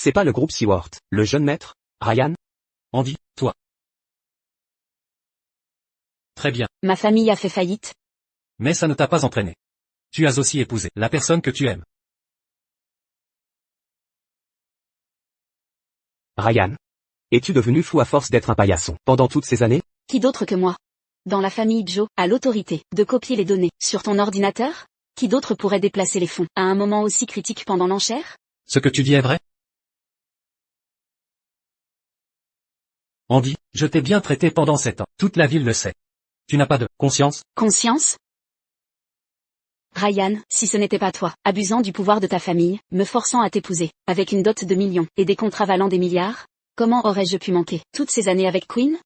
C'est pas le groupe Seward, le jeune maître, Ryan? Andy, toi. Très bien. Ma famille a fait faillite. Mais ça ne t'a pas entraîné. Tu as aussi épousé la personne que tu aimes. Ryan? Es-tu devenu fou à force d'être un paillasson pendant toutes ces années? Qui d'autre que moi? Dans la famille Joe, a l'autorité de copier les données sur ton ordinateur? Qui d'autre pourrait déplacer les fonds à un moment aussi critique pendant l'enchère? Ce que tu dis est vrai? Andy, je t'ai bien traité pendant 7 ans. Toute la ville le sait. Tu n'as pas de conscience? Conscience? Ryan, si ce n'était pas toi, abusant du pouvoir de ta famille, me forçant à t'épouser, avec une dot de millions, et des contrats valant des milliards, comment aurais-je pu manquer toutes ces années avec Queen?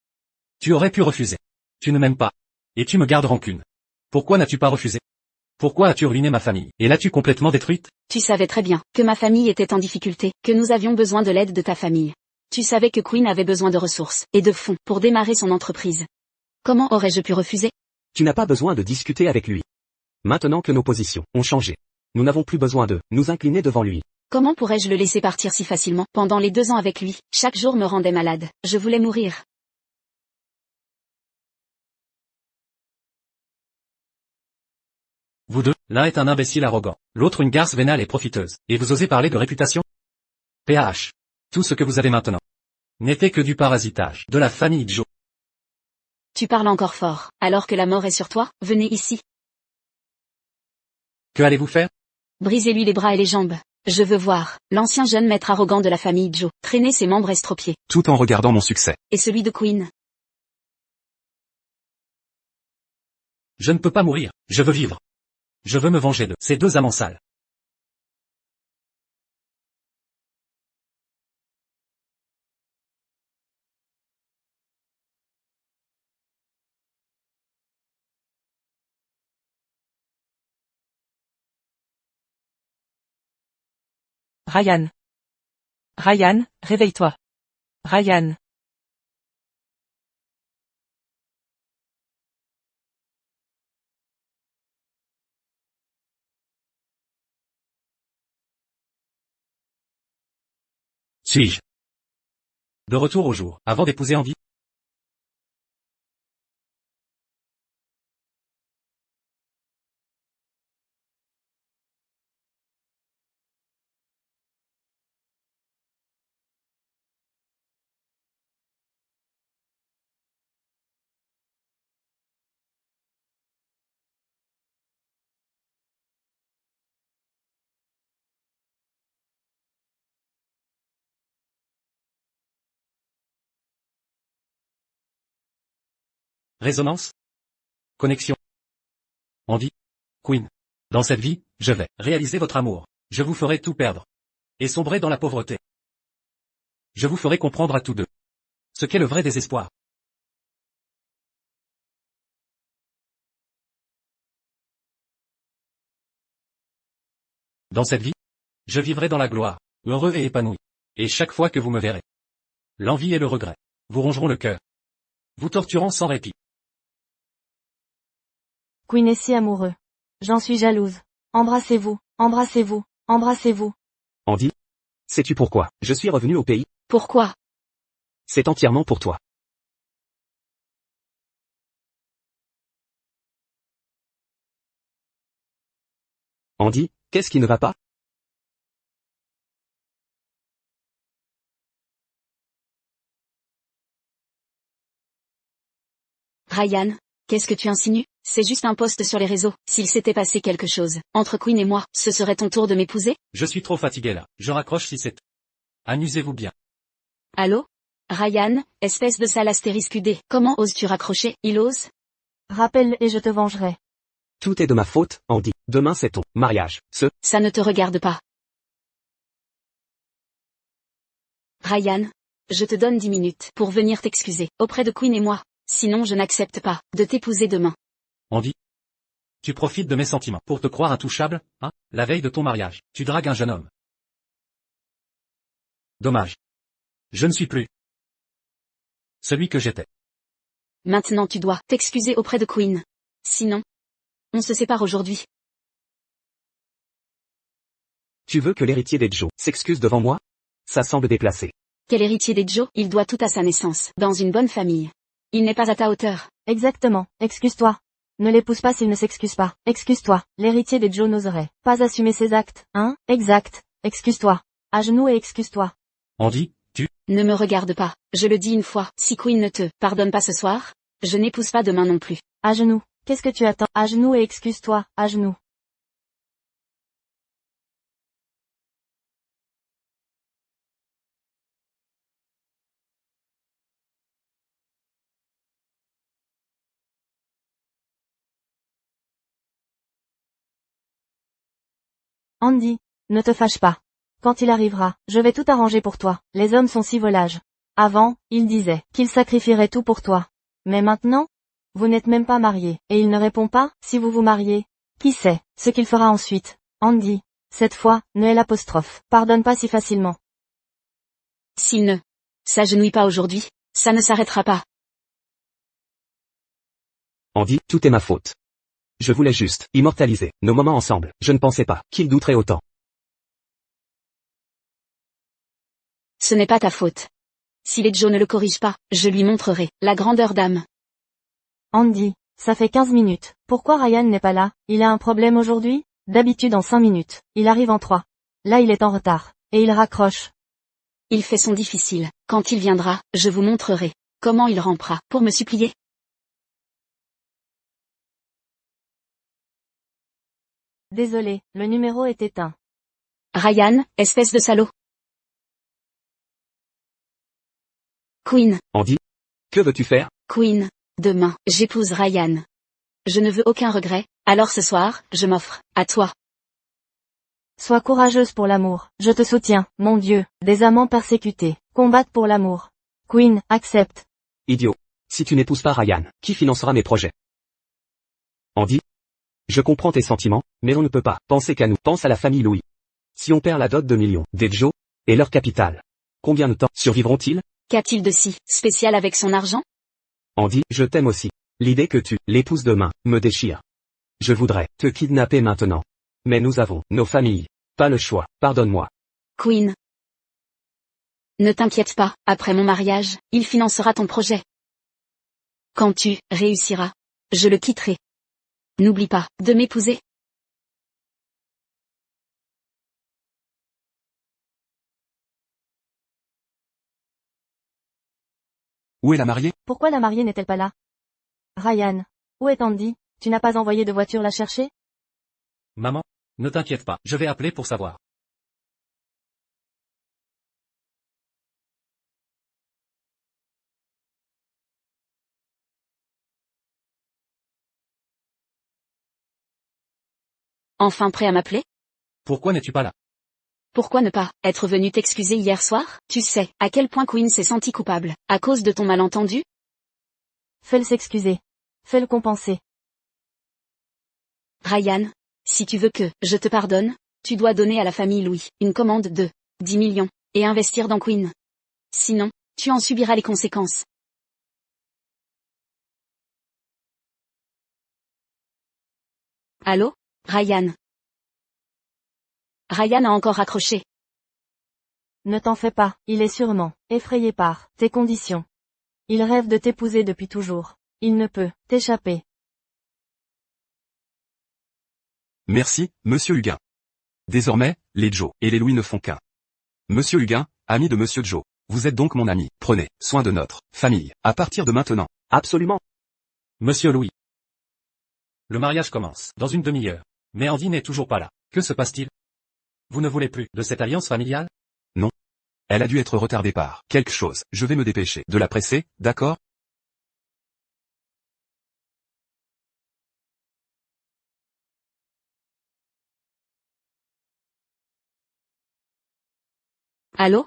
Tu aurais pu refuser. Tu ne m'aimes pas. Et tu me gardes rancune. Pourquoi n'as-tu pas refusé? Pourquoi as-tu ruiné ma famille, et l'as-tu complètement détruite? Tu savais très bien que ma famille était en difficulté, que nous avions besoin de l'aide de ta famille. Tu savais que Queen avait besoin de ressources, et de fonds, pour démarrer son entreprise. Comment aurais-je pu refuser? Tu n'as pas besoin de discuter avec lui. Maintenant que nos positions ont changé, nous n'avons plus besoin de nous incliner devant lui. Comment pourrais-je le laisser partir si facilement? Pendant les 2 ans avec lui, chaque jour me rendait malade. Je voulais mourir. Vous deux, l'un est un imbécile arrogant, l'autre une garce vénale et profiteuse, et vous osez parler de réputation? PH. Tout ce que vous avez maintenant n'était que du parasitage de la famille Joe. Tu parles encore fort, alors que la mort est sur toi. Venez ici. Que allez-vous faire? Brisez-lui les bras et les jambes. Je veux voir l'ancien jeune maître arrogant de la famille Joe traîner ses membres estropiés. Tout en regardant mon succès. Et celui de Queen. Je ne peux pas mourir, je veux vivre. Je veux me venger de ces 2 amants sales. Ryan. Ryan, réveille-toi. Ryan. Suis-je de retour au jour, avant d'épouser Andy? Résonance? Connexion? Andy? Queen? Dans cette vie, je vais réaliser votre amour. Je vous ferai tout perdre. Et sombrer dans la pauvreté. Je vous ferai comprendre à tous deux ce qu'est le vrai désespoir. Dans cette vie, je vivrai dans la gloire, heureux et épanoui. Et chaque fois que vous me verrez, l'envie et le regret vous rongeront le cœur, vous torturant sans répit. Queen est si amoureux. J'en suis jalouse. Embrassez-vous, embrassez-vous, embrassez-vous. Andy? Sais-tu pourquoi je suis revenu au pays? Pourquoi? C'est entièrement pour toi. Andy, qu'est-ce qui ne va pas? Ryan, qu'est-ce que tu insinues? C'est juste un post sur les réseaux. S'il s'était passé quelque chose entre Queen et moi, ce serait ton tour de m'épouser? Je suis trop fatigué là. Je raccroche si c'est... Amusez-vous bien. Allô? Ryan, espèce de sale astérisque UD. Comment oses-tu raccrocher? Il ose? Rappelle et je te vengerai. Tout est de ma faute, Andy. Demain c'est ton mariage. Ça ne te regarde pas. Ryan, je te donne 10 minutes pour venir t'excuser auprès de Queen et moi. Sinon je n'accepte pas de t'épouser demain. Andy? Tu profites de mes sentiments pour te croire intouchable, hein? La veille de ton mariage, tu dragues un jeune homme. Dommage. Je ne suis plus celui que j'étais. Maintenant tu dois t'excuser auprès de Queen. Sinon, on se sépare aujourd'hui. Tu veux que l'héritier des Joe s'excuse devant moi? Ça semble déplacé. Quel héritier des Joe, il doit tout à sa naissance, dans une bonne famille. Il n'est pas à ta hauteur. Exactement, excuse-toi. Ne l'épouse pas s'il ne s'excuse pas. Excuse-toi, l'héritier des Joe n'oserait pas assumer ses actes, hein? Exact, excuse-toi. À genoux et excuse-toi. Andy, Ne me regarde pas, je le dis une fois, si Queen ne te pardonne pas ce soir, je n'épouse pas demain non plus. À genoux, qu'est-ce que tu attends? À genoux et excuse-toi, à genoux. Andy, ne te fâche pas. Quand il arrivera, je vais tout arranger pour toi. Les hommes sont si volages. Avant, il disait qu'il sacrifierait tout pour toi. Mais maintenant, vous n'êtes même pas mariés. Et il ne répond pas, si vous vous mariez. Qui sait, ce qu'il fera ensuite. Andy, cette fois, ne l'apostrophe. Pardonne pas si facilement. S'il ne s'agenouille pas aujourd'hui, ça ne s'arrêtera pas. Andy, tout est ma faute. Je voulais juste immortaliser nos moments ensemble. Je ne pensais pas qu'il douterait autant. Ce n'est pas ta faute. Si les Joe ne le corrigent pas, je lui montrerai la grandeur d'âme. Andy, ça fait 15 minutes. Pourquoi Ryan n'est pas là? Il a un problème aujourd'hui? D'habitude en 5 minutes. Il arrive en 3. Là il est en retard. Et il raccroche. Il fait son difficile. Quand il viendra, je vous montrerai comment il rampera pour me supplier. Désolé, le numéro est éteint. Ryan, espèce de salaud. Queen, Andy, que veux-tu faire? Queen, demain, j'épouse Ryan. Je ne veux aucun regret, alors ce soir, je m'offre à toi. Sois courageuse pour l'amour. Je te soutiens, mon Dieu. Des amants persécutés combattent pour l'amour. Queen, accepte. Idiot. Si tu n'épouses pas Ryan, qui financera mes projets? Andy, je comprends tes sentiments, mais on ne peut pas penser qu'à nous. Pense à la famille Louis. Si on perd la dot de millions des Joe et leur capital, combien de temps survivront-ils? Qu'a-t-il de si spécial avec son argent? Andy, je t'aime aussi. L'idée que tu l'épouses demain me déchire. Je voudrais te kidnapper maintenant. Mais nous avons nos familles. Pas le choix, pardonne-moi. Queen. Ne t'inquiète pas, après mon mariage, il financera ton projet. Quand tu réussiras, je le quitterai. N'oublie pas de m'épouser. Où est la mariée? Pourquoi la mariée n'est-elle pas là? Ryan, où est Andy? Tu n'as pas envoyé de voiture la chercher? maman, ne t'inquiète pas, je vais appeler pour savoir. Enfin prêt à m'appeler? Pourquoi n'es-tu pas là? Pourquoi ne pas être venu t'excuser hier soir? Tu sais à quel point Queen s'est sentie coupable, à cause de ton malentendu? Fais-le s'excuser. Fais-le compenser. Ryan, si tu veux que je te pardonne, tu dois donner à la famille Louis une commande de 10 millions, et investir dans Queen. Sinon, tu en subiras les conséquences. Allô, Ryan? Ryan a encore raccroché. Ne t'en fais pas, il est sûrement effrayé par tes conditions. Il rêve de t'épouser depuis toujours. Il ne peut t'échapper. Merci, monsieur Huguin. Désormais, les Joe et les Louis ne font qu'un. Monsieur Huguin, ami de monsieur Joe. Vous êtes donc mon ami. Prenez soin de notre famille, à partir de maintenant. Absolument. Monsieur Louis. Le mariage commence dans une demi-heure. Mais Andy n'est toujours pas là. Que se passe-t-il? Vous ne voulez plus de cette alliance familiale? Elle a dû être retardée par quelque chose. Je vais me dépêcher de la presser, d'accord? Allô?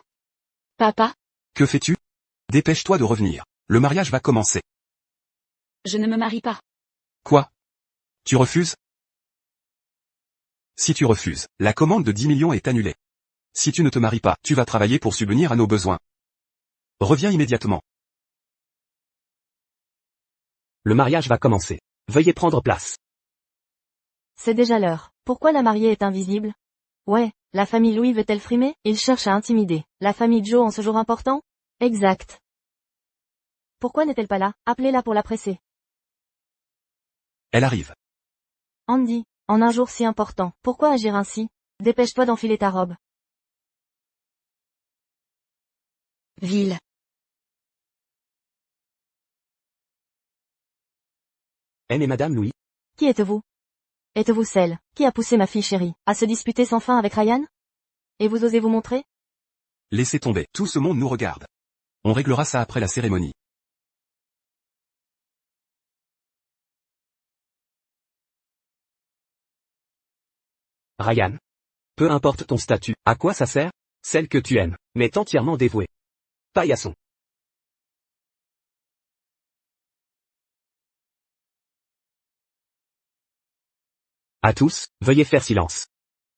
Papa? Que fais-tu? Dépêche-toi de revenir. Le mariage va commencer. Je ne me marie pas. Quoi? Tu refuses? Si tu refuses, la commande de 10 millions est annulée. Si tu ne te maries pas, tu vas travailler pour subvenir à nos besoins. Reviens immédiatement. Le mariage va commencer. Veuillez prendre place. C'est déjà l'heure. Pourquoi la mariée est invisible? Ouais, la famille Louis veut-elle frimer? Il cherche à intimider la famille Joe en ce jour important? Exact. Pourquoi n'est-elle pas là? Appelez-la pour la presser. Elle arrive. Andy, en un jour si important, pourquoi agir ainsi? Dépêche-toi d'enfiler ta robe. Ville. Mais madame Louis, Qui êtes-vous? Êtes-vous celle qui a poussé ma fille chérie à se disputer sans fin avec Ryan? Et vous osez vous montrer? Laissez tomber, tout ce monde nous regarde. On réglera ça après la cérémonie. Ryan. Peu importe ton statut, à quoi ça sert? Celle que tu aimes, m'est entièrement dévouée. Paillasson. À tous, veuillez faire silence.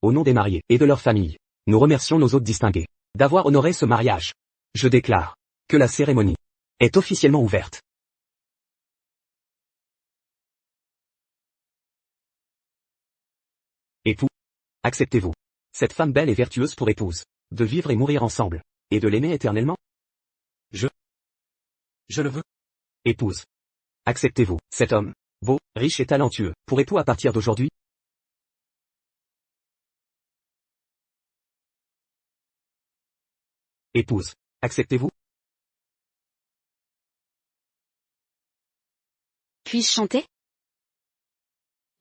Au nom des mariés et de leurs familles, nous remercions nos hôtes distingués d'avoir honoré ce mariage. Je déclare que la cérémonie est officiellement ouverte. Époux, acceptez-vous cette femme belle et vertueuse pour épouse, de vivre et mourir ensemble, et de l'aimer éternellement? Je le veux. Épouse, acceptez-vous cet homme, beau, riche et talentueux, pour époux à partir d'aujourd'hui? Épouse, acceptez-vous? Puis-je chanter?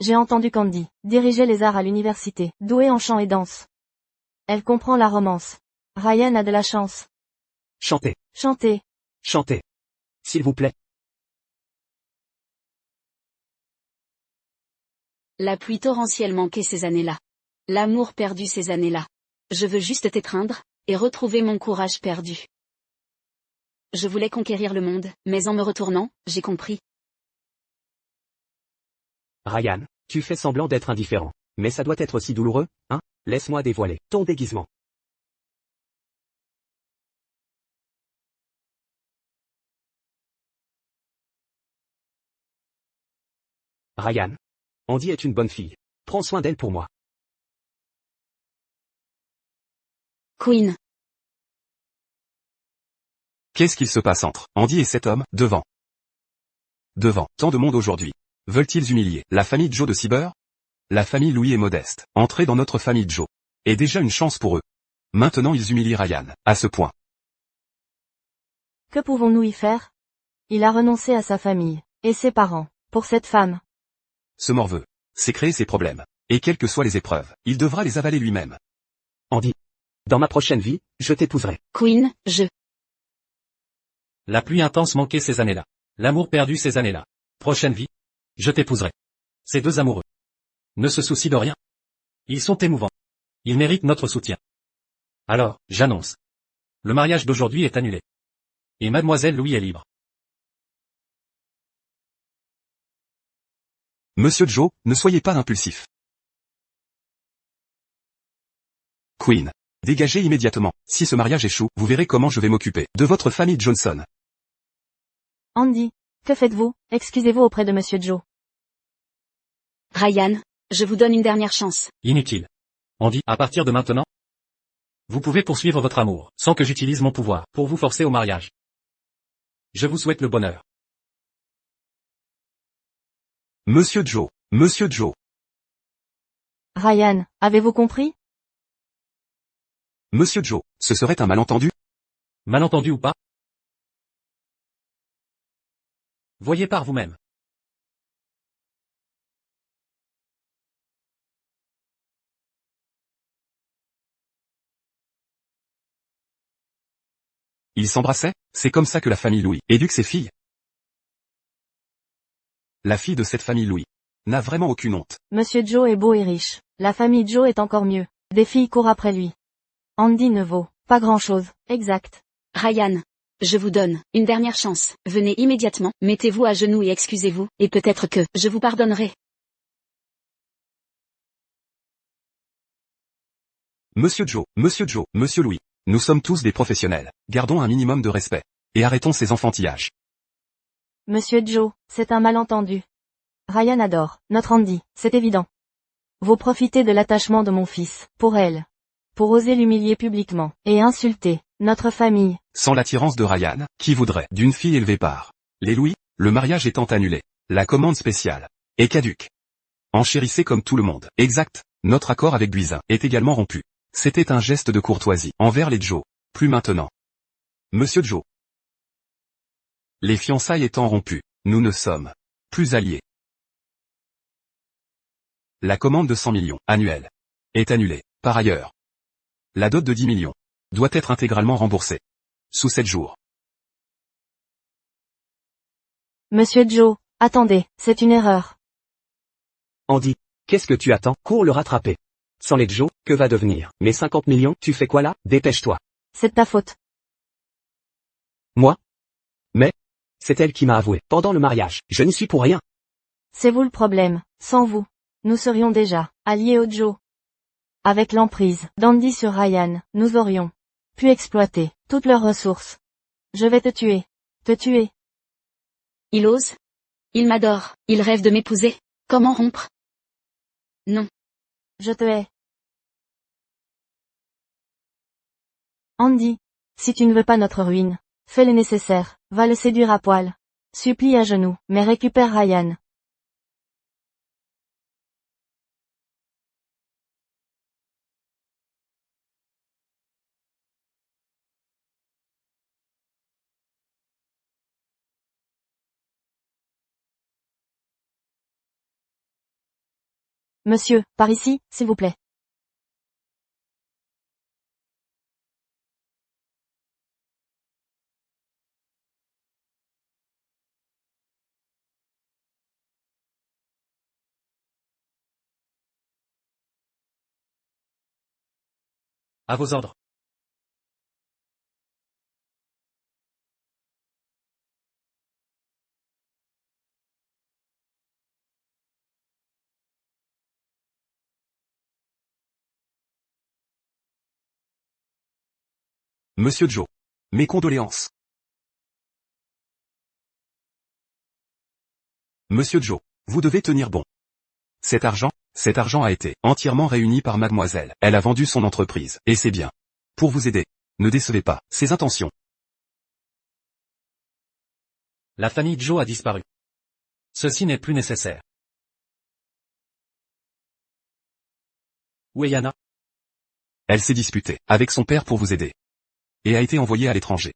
J'ai entendu Candy diriger les arts à l'université, douée en chant et danse. Elle comprend la romance. Ryan a de la chance. Chantez, Chantez. chantez. S'il vous plaît. La pluie torrentielle manquait ces années-là. L'amour perdu ces années-là. Je veux juste t'étreindre, et retrouver mon courage perdu. Je voulais conquérir le monde, mais en me retournant, j'ai compris. Ryan, tu fais semblant d'être indifférent. Mais ça doit être si douloureux, hein? Laisse-moi dévoiler ton déguisement. Ryan. Andy est une bonne fille. Prends soin d'elle pour moi. Queen. Qu'est-ce qu'il se passe entre Andy et cet homme, devant? Tant de monde aujourd'hui. Veulent-ils humilier la famille Joe de Cyber? La famille Louis est modeste. Entrer dans notre famille Joe est déjà une chance pour eux. Maintenant ils humilient Ryan, à ce point. Que pouvons-nous y faire? Il a renoncé à sa famille, et ses parents, pour cette femme. Ce morveux, c'est créer ses problèmes. Et quelles que soient les épreuves, il devra les avaler lui-même. Andy. Dans ma prochaine vie, je t'épouserai. Queen, La pluie intense manquait ces années-là. L'amour perdu ces années-là. Prochaine vie. Je t'épouserai. Ces deux amoureux ne se soucient de rien. Ils sont émouvants. Ils méritent notre soutien. Alors, j'annonce. Le mariage d'aujourd'hui est annulé. Et mademoiselle Louis est libre. Monsieur Joe, ne soyez pas impulsif. Queen. Dégagez immédiatement. Si ce mariage échoue, vous verrez comment je vais m'occuper de votre famille Johnson. Andy, que faites-vous? Excusez-vous auprès de Monsieur Joe. Ryan, je vous donne une dernière chance. Inutile. Andy, à partir de maintenant, vous pouvez poursuivre votre amour, sans que j'utilise mon pouvoir, pour vous forcer au mariage. Je vous souhaite le bonheur. Monsieur Joe. Monsieur Joe. Ryan, avez-vous compris? Monsieur Joe, ce serait un malentendu? Malentendu ou pas? Voyez par vous-même. Ils s'embrassaient? C'est comme ça que la famille Louis éduque ses filles. La fille de cette famille Louis n'a vraiment aucune honte. Monsieur Joe est beau et riche. La famille Joe est encore mieux. Des filles courent après lui. Andy ne vaut pas grand-chose. Exact. Ryan. Je vous donne une dernière chance. Venez immédiatement, mettez-vous à genoux et excusez-vous, et peut-être que je vous pardonnerai. Monsieur Joe, Monsieur Louis. Nous sommes tous des professionnels. Gardons un minimum de respect. Et arrêtons ces enfantillages. Monsieur Joe, c'est un malentendu. Ryan adore notre Andy, c'est évident. Vous profitez de l'attachement de mon fils, pour elle. Pour oser l'humilier publiquement, et insulter, notre famille. Sans l'attirance de Ryan, qui voudrait d'une fille élevée par les Louis, le mariage étant annulé. La commande spéciale est caduque. Enchérissez comme tout le monde. Exact. Notre accord avec Buisin est également rompu. C'était un geste de courtoisie envers les Joe. Plus maintenant. Monsieur Joe. Les fiançailles étant rompues, nous ne sommes plus alliés. La commande de 100 millions annuelle est annulée. Par ailleurs, la dot de 10 millions doit être intégralement remboursée sous 7 jours. Monsieur Joe, attendez, c'est une erreur. Andy, qu'est-ce que tu attends? Cours le rattraper. Sans les Joe, que va devenir mes 50 millions? Tu fais quoi là? Dépêche-toi. C'est de ta faute. Moi? Mais, c'est elle qui m'a avoué, pendant le mariage, je n'y suis pour rien. C'est vous le problème, sans vous. Nous serions déjà alliés au Joe. Avec l'emprise d'Andy sur Ryan, nous aurions pu exploiter toutes leurs ressources. Je vais te tuer. Te tuer. Il ose. Il m'adore. Il rêve de m'épouser. Comment rompre? Non. Je te hais. Andy, si tu ne veux pas notre ruine, fais le nécessaire, va le séduire à poil. Supplie à genoux, mais récupère Ryan. Monsieur, par ici, s'il vous plaît. À vos ordres. Monsieur Joe. Mes condoléances. Monsieur Joe, vous devez tenir bon. Cet argent a été entièrement réuni par mademoiselle. Elle a vendu son entreprise, et c'est bien. Pour vous aider. Ne décevez pas ses intentions. La famille Joe a disparu. Ceci n'est plus nécessaire. Où est Yana? Elle s'est disputée avec son père pour vous aider. Et a été envoyée à l'étranger.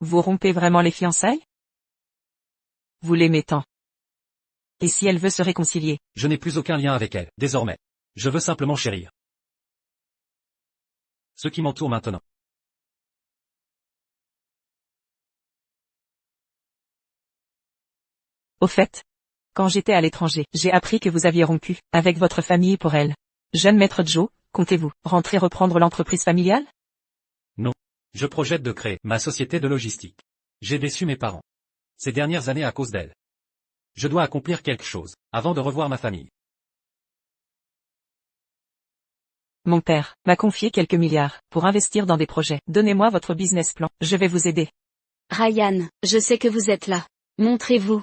Vous rompez vraiment les fiançailles? Vous l'aimez tant. Et si elle veut se réconcilier? Je n'ai plus aucun lien avec elle, désormais. Je veux simplement chérir ce qui m'entoure maintenant. Au fait, quand j'étais à l'étranger, j'ai appris que vous aviez rompu avec votre famille pour elle. Jeune maître Joe, comptez-vous rentrer reprendre l'entreprise familiale? Non. Je projette de créer ma société de logistique. J'ai déçu mes parents ces dernières années à cause d'elle. Je dois accomplir quelque chose avant de revoir ma famille. Mon père m'a confié quelques milliards pour investir dans des projets. Donnez-moi votre business plan, je vais vous aider. Ryan, je sais que vous êtes là. Montrez-vous.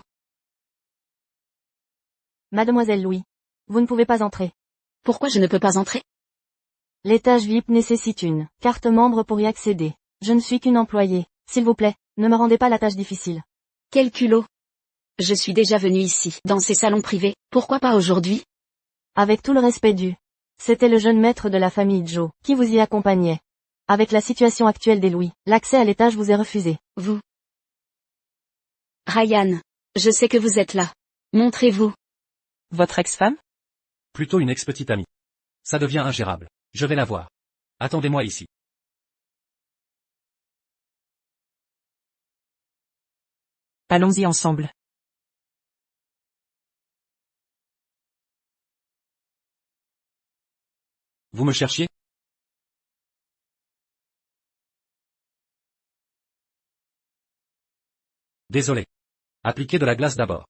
Mademoiselle Louis. Vous ne pouvez pas entrer. Pourquoi je ne peux pas entrer? L'étage VIP nécessite une carte membre pour y accéder. Je ne suis qu'une employée. S'il vous plaît, ne me rendez pas la tâche difficile. Quel culot. Je suis déjà venue ici, dans ces salons privés, pourquoi pas aujourd'hui? Avec tout le respect dû. C'était le jeune maître de la famille Joe, qui vous y accompagnait. Avec la situation actuelle des Louis, l'accès à l'étage vous est refusé. Vous. Ryan, je sais que vous êtes là. Montrez-vous. Votre ex-femme? Plutôt une ex-petite amie. Ça devient ingérable. Je vais la voir. Attendez-moi ici. Allons-y ensemble. Vous me cherchiez? Désolé. Appliquez de la glace d'abord.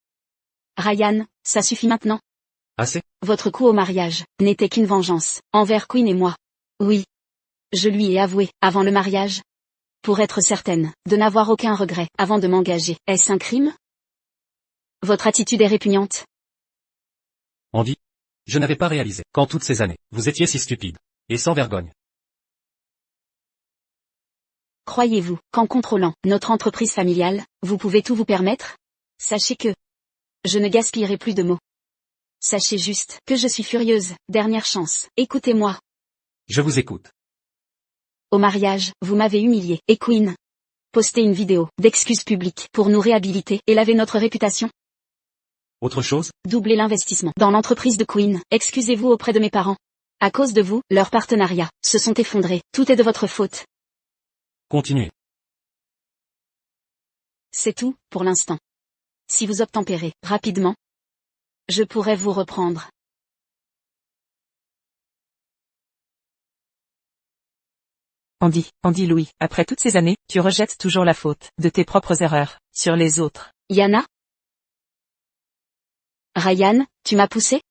Ryan, ça suffit maintenant. Assez? Votre coup au mariage n'était qu'une vengeance, envers Queen et moi. Oui. Je lui ai avoué, avant le mariage. Pour être certaine de n'avoir aucun regret avant de m'engager. Est-ce un crime? Votre attitude est répugnante. Andy. Je n'avais pas réalisé qu'en toutes ces années, vous étiez si stupide. Et sans vergogne. Croyez-vous qu'en contrôlant notre entreprise familiale, vous pouvez tout vous permettre? Sachez que je ne gaspillerai plus de mots. Sachez juste que je suis furieuse. Dernière chance. Écoutez-moi. Je vous écoute. Au mariage, vous m'avez humilié. Et Queen. Postez une vidéo d'excuses publiques pour nous réhabiliter et laver notre réputation. Autre chose? Doublez l'investissement dans l'entreprise de Queen. Excusez-vous auprès de mes parents. À cause de vous, leurs partenariats se sont effondrés. Tout est de votre faute. Continuez. C'est tout, pour l'instant. Si vous obtempérez rapidement, je pourrais vous reprendre. Andy Louis, après toutes ces années, tu rejettes toujours la faute de tes propres erreurs sur les autres. Yana? Ryan, tu m'as poussé?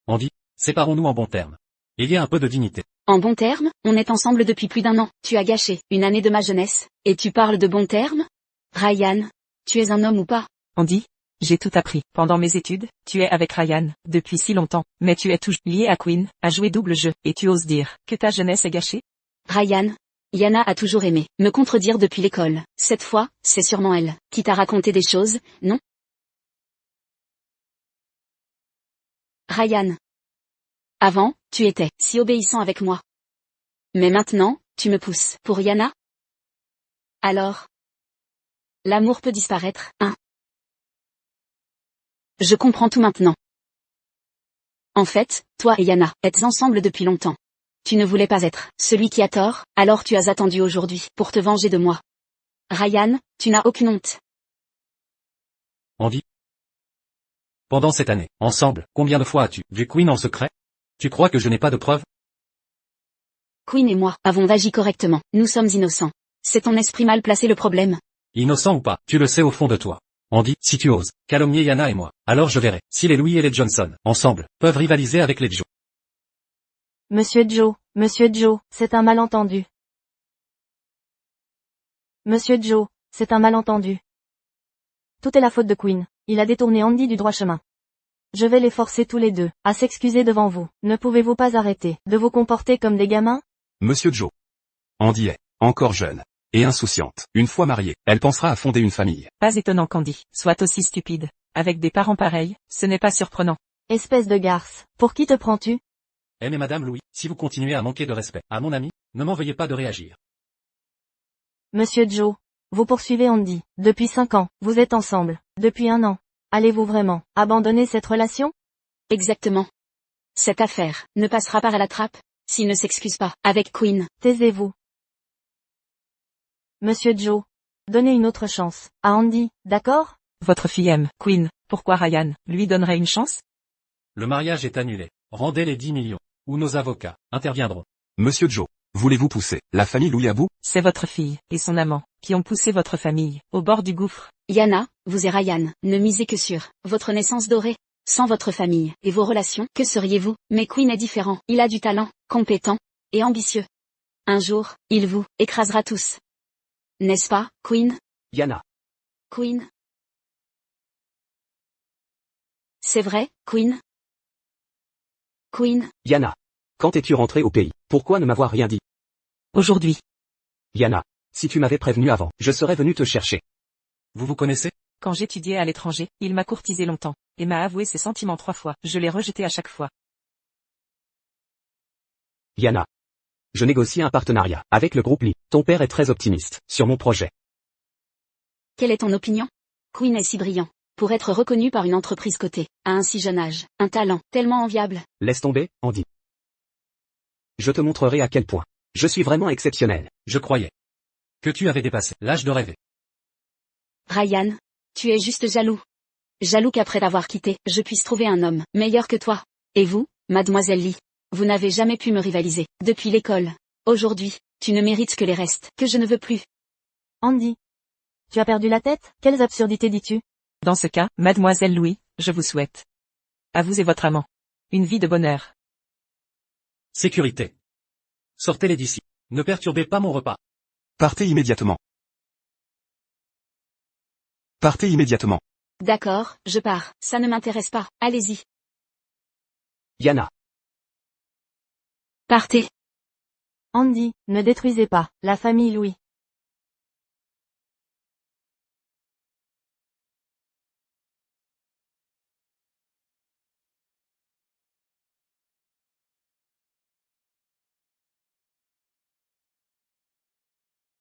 Andy, séparons-nous en bons termes. Il y a un peu de dignité. En bons termes, on est ensemble depuis plus d'1 an. Tu as gâché une année de ma jeunesse, et tu parles de bons termes? Ryan, tu es un homme ou pas? Andy, j'ai tout appris. Pendant mes études, tu es avec Ryan, depuis si longtemps, mais tu es toujours lié à Queen, à jouer double jeu, et tu oses dire que ta jeunesse est gâchée? Ryan, Yana a toujours aimé me contredire depuis l'école. Cette fois, c'est sûrement elle qui t'a raconté des choses, non? Ryan. Avant, tu étais si obéissant avec moi. Mais maintenant, tu me pousses pour Yana? Alors, l'amour peut disparaître, hein? Je comprends tout maintenant. En fait, toi et Yana êtes ensemble depuis longtemps. Tu ne voulais pas être celui qui a tort, alors tu as attendu aujourd'hui pour te venger de moi. Ryan, tu n'as aucune honte. Andy. Pendant cette année, ensemble, combien de fois as-tu vu Queen en secret? Tu crois que je n'ai pas de preuves? Queen et moi avons agi correctement. Nous sommes innocents. C'est ton esprit mal placé le problème. Innocent ou pas, tu le sais au fond de toi. Andy, si tu oses calomnier Yana et moi, alors je verrai si les Louis et les Johnson, ensemble, peuvent rivaliser avec les Joe. Monsieur Joe, c'est un malentendu. Monsieur Joe, c'est un malentendu. Tout est la faute de Queen. Il a détourné Andy du droit chemin. Je vais les forcer tous les deux à s'excuser devant vous. Ne pouvez-vous pas arrêter de vous comporter comme des gamins? Monsieur Joe. Andy est encore jeune et insouciante. Une fois mariée, elle pensera à fonder une famille. Pas étonnant qu'Andy soit aussi stupide. Avec des parents pareils, ce n'est pas surprenant. Espèce de garce, pour qui te prends-tu? Eh mais Madame Louis, si vous continuez à manquer de respect à mon ami, ne m'en veuillez pas de réagir. Monsieur Joe, vous poursuivez Andy. Depuis 5 ans, vous êtes ensemble. Depuis 1 an. Allez-vous vraiment abandonner cette relation? Exactement. Cette affaire ne passera pas à la trappe s'il ne s'excuse pas avec Queen. Taisez-vous. Monsieur Joe, donnez une autre chance à Andy, d'accord? Votre fille aime Queen, pourquoi Ryan lui donnerait une chance? Le mariage est annulé. Rendez les 10 millions. Ou nos avocats interviendront. Monsieur Joe, voulez-vous pousser la famille Louis à bout? C'est votre fille et son amant qui ont poussé votre famille au bord du gouffre. Yana, vous et Ryan, ne misez que sur votre naissance dorée. Sans votre famille et vos relations, que seriez-vous? Mais Queen est différent. Il a du talent, compétent et ambitieux. Un jour, il vous écrasera tous. N'est-ce pas, Queen? Yana. Queen? C'est vrai, Queen? Queen? Yana. Quand es-tu rentré au pays? Pourquoi ne m'avoir rien dit? Aujourd'hui. Yana. Si tu m'avais prévenu avant, je serais venu te chercher. Vous vous connaissez? Quand j'étudiais à l'étranger, il m'a courtisé longtemps, et m'a avoué ses sentiments 3 fois. Je l'ai rejeté à chaque fois. Yana. Je négocie un partenariat avec le groupe Lee. Ton père est très optimiste sur mon projet. Quelle est ton opinion? Queen est si brillant pour être reconnu par une entreprise cotée, à un si jeune âge, un talent tellement enviable. Laisse tomber, Andy. Je te montrerai à quel point je suis vraiment exceptionnel. Je croyais que tu avais dépassé l'âge de rêver. Ryan, tu es juste jaloux. Jaloux qu'après t'avoir quitté, je puisse trouver un homme meilleur que toi. Et vous, mademoiselle Lee, vous n'avez jamais pu me rivaliser depuis l'école. Aujourd'hui, tu ne mérites que les restes que je ne veux plus. Andy. Tu as perdu la tête? Quelles absurdités dis-tu? Dans ce cas, mademoiselle Louis, je vous souhaite, à vous et votre amant, une vie de bonheur. Sécurité. Sortez-les d'ici. Ne perturbez pas mon repas. Partez immédiatement. Partez immédiatement. D'accord, je pars, ça ne m'intéresse pas, allez-y. Yana. Partez. Andy, ne détruisez pas, la famille Louis.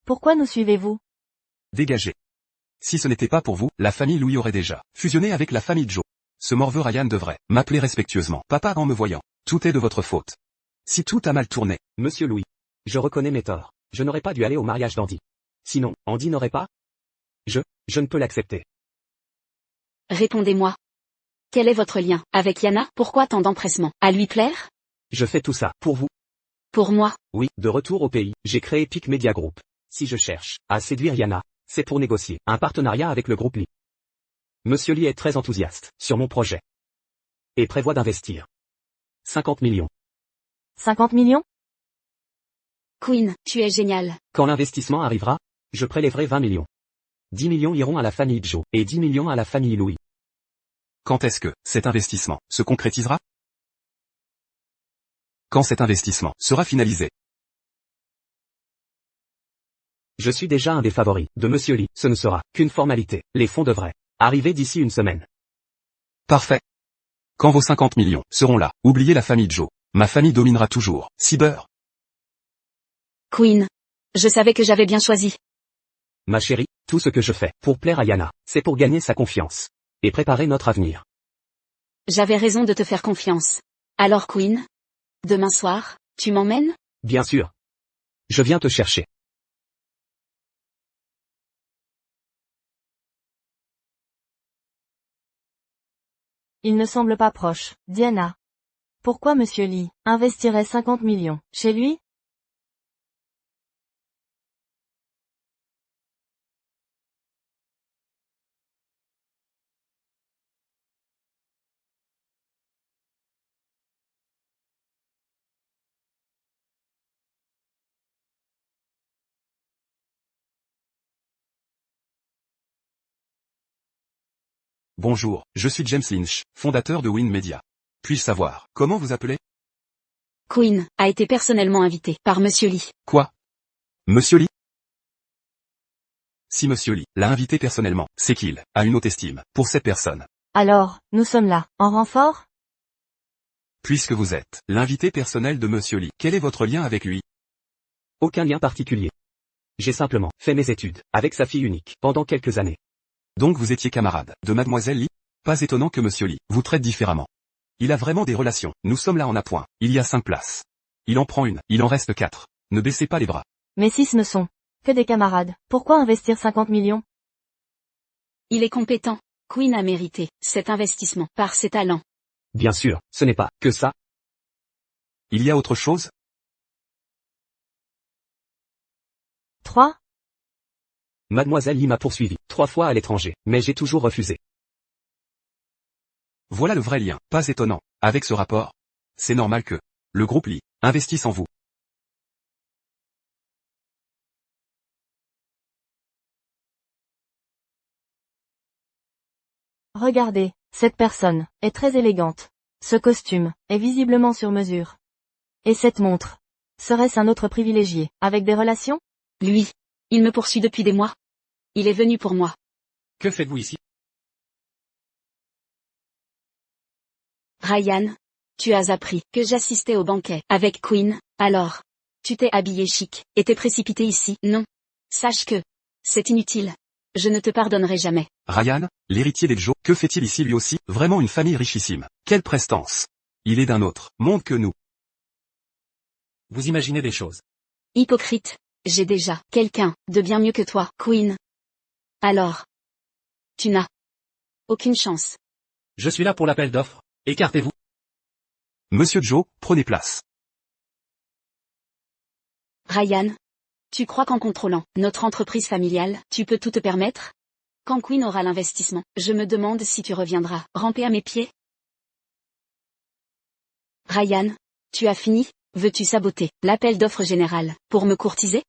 Pourquoi nous suivez-vous? Dégagez. Si ce n'était pas pour vous, la famille Louis aurait déjà fusionné avec la famille Joe. Ce morveux Ryan devrait m'appeler respectueusement papa en me voyant. Tout est de votre faute. Si tout a mal tourné, Monsieur Louis. Je reconnais mes torts. Je n'aurais pas dû aller au mariage d'Andy. Sinon, Andy n'aurait pas. Je ne peux l'accepter. Répondez-moi. Quel est votre lien avec Yana? Pourquoi tant d'empressement? À lui plaire? Je fais tout ça, pour vous. Pour moi? Oui, de retour au pays, j'ai créé Peak Media Group. Si je cherche à séduire Yana, c'est pour négocier un partenariat avec le groupe Lee. Monsieur Lee est très enthousiaste sur mon projet. Et prévoit d'investir 50 millions. 50 millions? Queen, tu es génial. Quand l'investissement arrivera, je prélèverai 20 millions. 10 millions iront à la famille Joe et 10 millions à la famille Louis. quand est-ce que cet investissement se concrétisera? Quand cet investissement sera finalisé? Je suis déjà un des favoris de Monsieur Lee, ce ne sera qu'une formalité. Les fonds devraient arriver d'ici une semaine. Parfait. Quand vos 50 millions seront là, oubliez la famille Joe. Ma famille dominera toujours. Cyber. Queen. Je savais que j'avais bien choisi. Ma chérie, tout ce que je fais pour plaire à Yana, c'est pour gagner sa confiance. Et préparer notre avenir. J'avais raison de te faire confiance. Alors Queen? Demain soir, tu m'emmènes? Bien sûr. Je viens te chercher. Il ne semble pas proche, Diana. Pourquoi Monsieur Lee investirait 50 millions chez lui? Bonjour, je suis James Lynch, fondateur de Win Media. Puis-je savoir comment vous appelez? Queen a été personnellement invité par Monsieur Lee. Quoi? Monsieur Lee? Si Monsieur Lee l'a invité personnellement, c'est qu'il a une haute estime pour cette personne. Alors, nous sommes là, en renfort? Puisque vous êtes l'invité personnel de Monsieur Lee, quel est votre lien avec lui? Aucun lien particulier. J'ai simplement fait mes études avec sa fille unique pendant quelques années. Donc vous étiez camarade de Mademoiselle Lee? Pas étonnant que Monsieur Lee vous traite différemment. Il a vraiment des relations. Nous sommes là en appoint. Il y a 5 places. Il en prend une, il en reste 4. Ne baissez pas les bras. Mais si ce ne sont que des camarades, pourquoi investir 50 millions? Il est compétent. Queen a mérité cet investissement par ses talents. Bien sûr, ce n'est pas que ça. Il y a autre chose? 3. Mademoiselle Lee m'a poursuivi 3 fois à l'étranger, mais j'ai toujours refusé. Voilà le vrai lien. Pas étonnant. Avec ce rapport, c'est normal que le groupe Lee investisse en vous. Regardez, cette personne est très élégante. Ce costume est visiblement sur mesure. Et cette montre? Serait-ce un autre privilégié, avec des relations? Lui. Il me poursuit depuis des mois. Il est venu pour moi. Que faites-vous ici? Ryan. Tu as appris que j'assistais au banquet avec Queen, alors. Tu t'es habillé chic, et t'es précipité ici, non? Sache que c'est inutile. Je ne te pardonnerai jamais. Ryan, l'héritier des Joe, que fait-il ici lui aussi? Vraiment une famille richissime. Quelle prestance! Il est d'un autre monde que nous. Vous imaginez des choses. Hypocrite. J'ai déjà quelqu'un de bien mieux que toi, Queen. Alors. Tu n'as aucune chance. Je suis là pour l'appel d'offres. Écartez-vous. Monsieur Joe, prenez place. Ryan. Tu crois qu'en contrôlant notre entreprise familiale, tu peux tout te permettre? Quand Queen aura l'investissement, je me demande si tu reviendras ramper à mes pieds. Ryan. Tu as fini? Veux-tu saboter l'appel d'offres général pour me courtiser?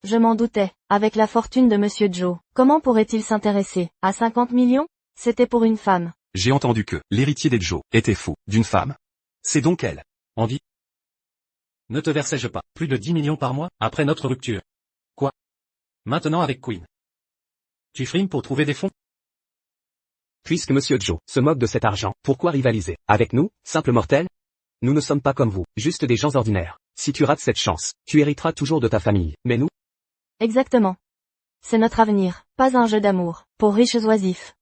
Je m'en doutais, avec la fortune de Monsieur Joe. Comment pourrait-il s'intéresser à 50 millions? C'était pour une femme. J'ai entendu que l'héritier des Joe était fou d'une femme. C'est donc elle. Andy. Ne te versais-je pas plus de 10 millions par mois, après notre rupture? Quoi? Maintenant avec Queen. Tu frimes pour trouver des fonds? Puisque Monsieur Joe se moque de cet argent, pourquoi rivaliser avec nous, simples mortels? Nous ne sommes pas comme vous, juste des gens ordinaires. Si tu rates cette chance, tu hériteras toujours de ta famille, mais nous? Exactement. C'est notre avenir, pas un jeu d'amour, pour riches oisifs.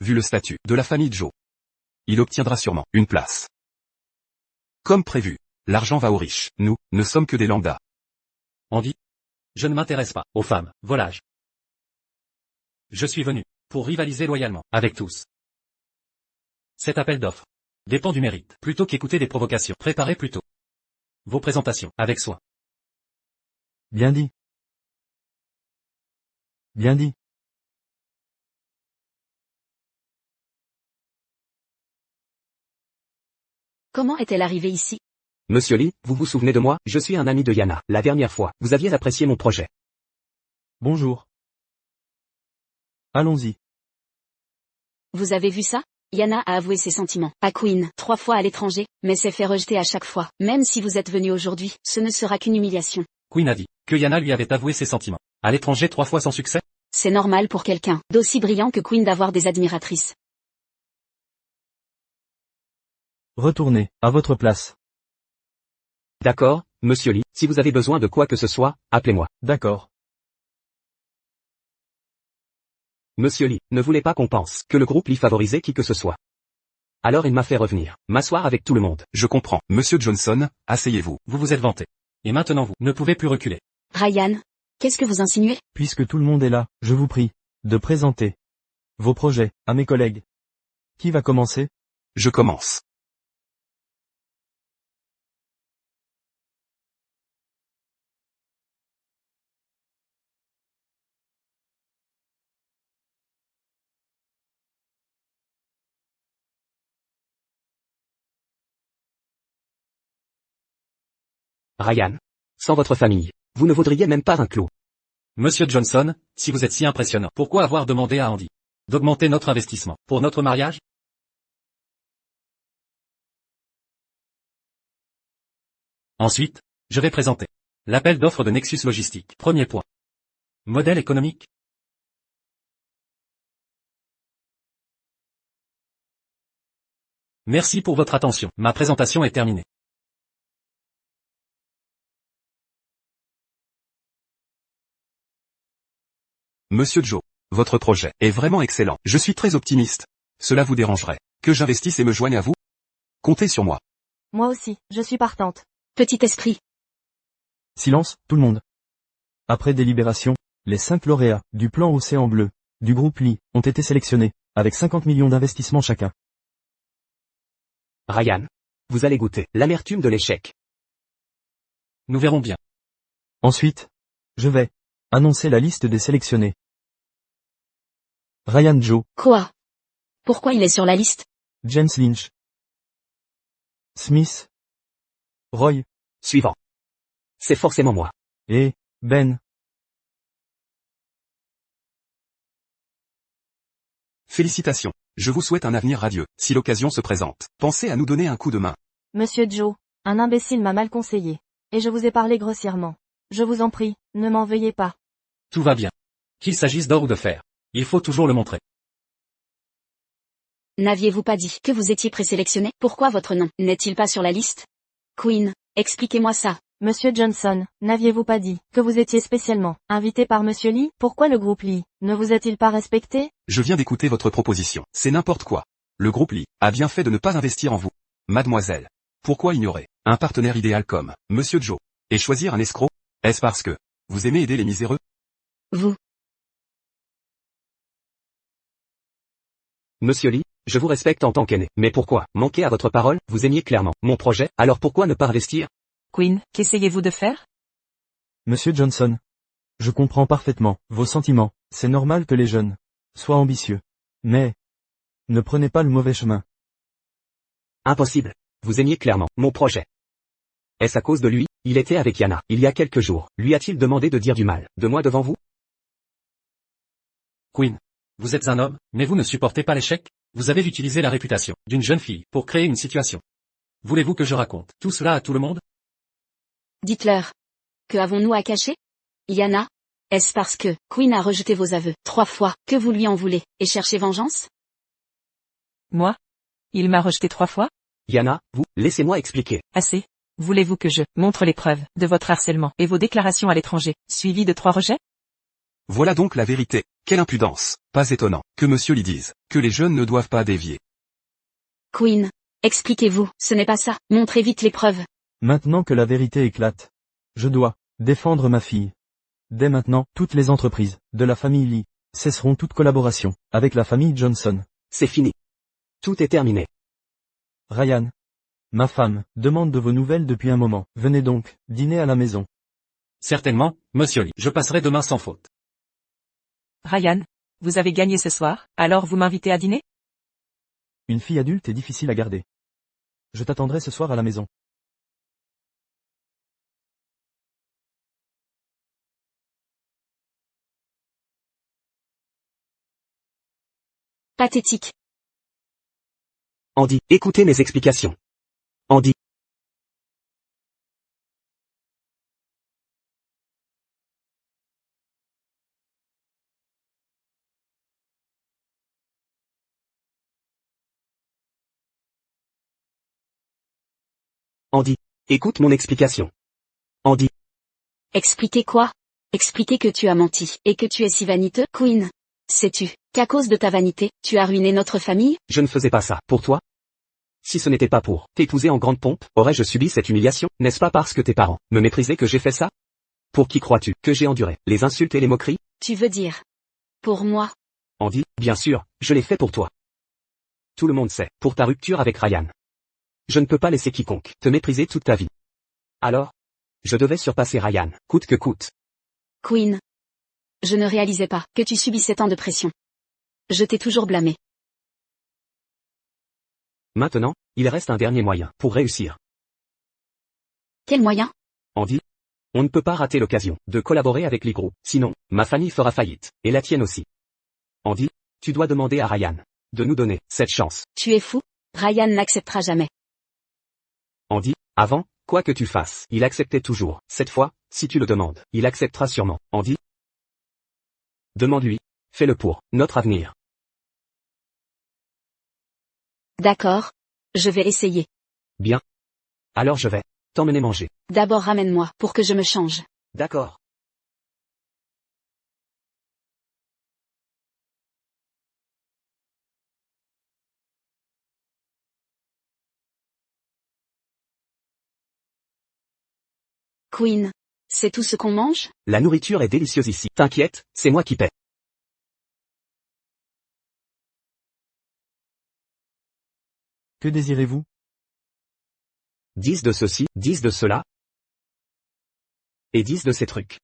Vu le statut de la famille Joe, il obtiendra sûrement une place. Comme prévu, l'argent va aux riches, nous ne sommes que des lambdas. Andy. Je ne m'intéresse pas aux femmes, volage. Je suis venu pour rivaliser loyalement avec tous. Cet appel d'offres dépend du mérite, plutôt qu'écouter des provocations. Préparez plutôt vos présentations avec soin. Bien dit. Bien dit. Comment est-elle arrivée ici? Monsieur Lee, vous vous souvenez de moi? Je suis un ami de Yana. La dernière fois, vous aviez apprécié mon projet. Bonjour. Allons-y. Vous avez vu ça? Yana a avoué ses sentiments à Queen 3 fois à l'étranger, mais s'est fait rejeter à chaque fois. Même si vous êtes venu aujourd'hui, ce ne sera qu'une humiliation. Queen a dit que Yana lui avait avoué ses sentiments. À l'étranger 3 fois sans succès? C'est normal pour quelqu'un d'aussi brillant que Queen d'avoir des admiratrices. Retournez, à votre place. D'accord, Monsieur Lee, si vous avez besoin de quoi que ce soit, appelez-moi. D'accord. Monsieur Lee ne voulait pas qu'on pense que le groupe Lee favorisait qui que ce soit. Alors il m'a fait revenir, m'asseoir avec tout le monde. Je comprends. Monsieur Johnson, asseyez-vous. Vous vous êtes vanté. Et maintenant vous ne pouvez plus reculer. Ryan, qu'est-ce que vous insinuez? Puisque tout le monde est là, je vous prie de présenter vos projets à mes collègues. Qui va commencer? Je commence. Ryan. Sans votre famille, vous ne vaudriez même pas un clou. Monsieur Johnson, si vous êtes si impressionnant, pourquoi avoir demandé à Andy d'augmenter notre investissement pour notre mariage? Ensuite, je vais présenter l'appel d'offres de Nexus Logistique. Premier point. Modèle économique. Merci pour votre attention. Ma présentation est terminée. Monsieur Joe, votre projet est vraiment excellent. Je suis très optimiste. Cela vous dérangerait que j'investisse et me joigne à vous? Comptez sur moi. Moi aussi, je suis partante. Petit esprit. Silence, tout le monde. Après délibération, les 5 lauréats du plan Océan Bleu, du groupe Lee, ont été sélectionnés, avec 50 millions d'investissements chacun. Ryan. Vous allez goûter l'amertume de l'échec. Nous verrons bien. Ensuite, je vais annoncer la liste des sélectionnés. Ryan Joe, Quoi? Pourquoi il est sur la liste? James Lynch, Smith, Roy, Suivant. C'est forcément moi. et Ben. Félicitations. Je vous souhaite un avenir radieux. Si l'occasion se présente, pensez à nous donner un coup de main. Monsieur Joe, un imbécile m'a mal conseillé. Et je vous ai parlé grossièrement. Je vous en prie, ne m'en veuillez pas. Tout va bien. Qu'il s'agisse d'or ou de fer. Il faut toujours le montrer. N'aviez-vous pas dit que vous étiez présélectionné? Pourquoi votre nom n'est-il pas sur la liste? Queen, expliquez-moi ça. Monsieur Johnson, n'aviez-vous pas dit que vous étiez spécialement invité par Monsieur Lee? Pourquoi le groupe Lee ne vous a-t-il pas respecté? Je viens d'écouter votre proposition. C'est n'importe quoi. Le groupe Lee a bien fait de ne pas investir en vous. Mademoiselle. Pourquoi ignorer un partenaire idéal comme Monsieur Joe et choisir un escroc? Est-ce parce que vous aimez aider les miséreux? Vous. Monsieur Lee, je vous respecte en tant qu'aîné, mais pourquoi manquer à votre parole? Vous aimiez clairement mon projet, alors pourquoi ne pas investir? Queen, qu'essayez-vous de faire? Monsieur Johnson. Je comprends parfaitement vos sentiments, c'est normal que les jeunes soient ambitieux. Mais, ne prenez pas le mauvais chemin. Impossible. Vous aimiez clairement mon projet. Est-ce à cause de lui? Il était avec Yana, il y a quelques jours. Lui a-t-il demandé de dire du mal de moi devant vous? Queen. Vous êtes un homme, mais vous ne supportez pas l'échec? Vous avez utilisé la réputation d'une jeune fille pour créer une situation. Voulez-vous que je raconte tout cela à tout le monde? Dites-leur. Que avons-nous à cacher? Yana? Est-ce parce que Queen a rejeté vos aveux 3 fois que vous lui en voulez et cherchez vengeance? Moi? Il m'a rejeté 3 fois? Yana, vous, laissez-moi expliquer. Assez. Voulez-vous que je montre les preuves de votre harcèlement et vos déclarations à l'étranger, suivies de 3 rejets? Voilà donc la vérité. Quelle impudence. Pas étonnant que monsieur Lee dise que les jeunes ne doivent pas dévier. Queen. Expliquez-vous, ce n'est pas ça, montrez vite les preuves. Maintenant que la vérité éclate, je dois défendre ma fille. Dès maintenant, toutes les entreprises de la famille Lee cesseront toute collaboration avec la famille Johnson. C'est fini. Tout est terminé. Ryan. Ma femme demande de vos nouvelles depuis un moment. Venez donc dîner à la maison. Certainement, monsieur Lee. Je passerai demain sans faute. Ryan, vous avez gagné ce soir, alors vous m'invitez à dîner? Une fille adulte est difficile à garder. Je t'attendrai ce soir à la maison. Pathétique. Andy, écoutez mes explications. Andy. Andy, écoute mon explication. Andy. Expliquez quoi? Expliquez que tu as menti, et que tu es si vaniteux, Queen. Sais-tu, qu'à cause de ta vanité, tu as ruiné notre famille? Je ne faisais pas ça, pour toi? Si ce n'était pas pour t'épouser en grande pompe, aurais-je subi cette humiliation? N'est-ce pas parce que tes parents me méprisaient que j'ai fait ça? Pour qui crois-tu que j'ai enduré les insultes et les moqueries? Tu veux dire. Pour moi. Andy, bien sûr, je l'ai fait pour toi. Tout le monde sait, pour ta rupture avec Ryan. Je ne peux pas laisser quiconque te mépriser toute ta vie. Alors? Je devais surpasser Ryan, coûte que coûte. Queen. Je ne réalisais pas que tu subissais tant de pression. Je t'ai toujours blâmé. Maintenant, il reste un dernier moyen pour réussir. Quel moyen? Andy? On ne peut pas rater l'occasion de collaborer avec les groupes, sinon, ma famille fera faillite, et la tienne aussi. Andy, tu dois demander à Ryan de nous donner cette chance. Tu es fou? Ryan n'acceptera jamais. Andy, avant, quoi que tu fasses, il acceptait toujours. Cette fois, si tu le demandes, il acceptera sûrement. Andy? Demande-lui. Fais-le pour notre avenir. D'accord. Je vais essayer. Bien. Alors je vais t'emmener manger. D'abord ramène-moi pour que je me change. D'accord. Queen. C'est tout ce qu'on mange? La nourriture est délicieuse ici. T'inquiète, c'est moi qui paie. Que désirez-vous? 10 de ceci, 10 de cela. Et 10 de ces trucs.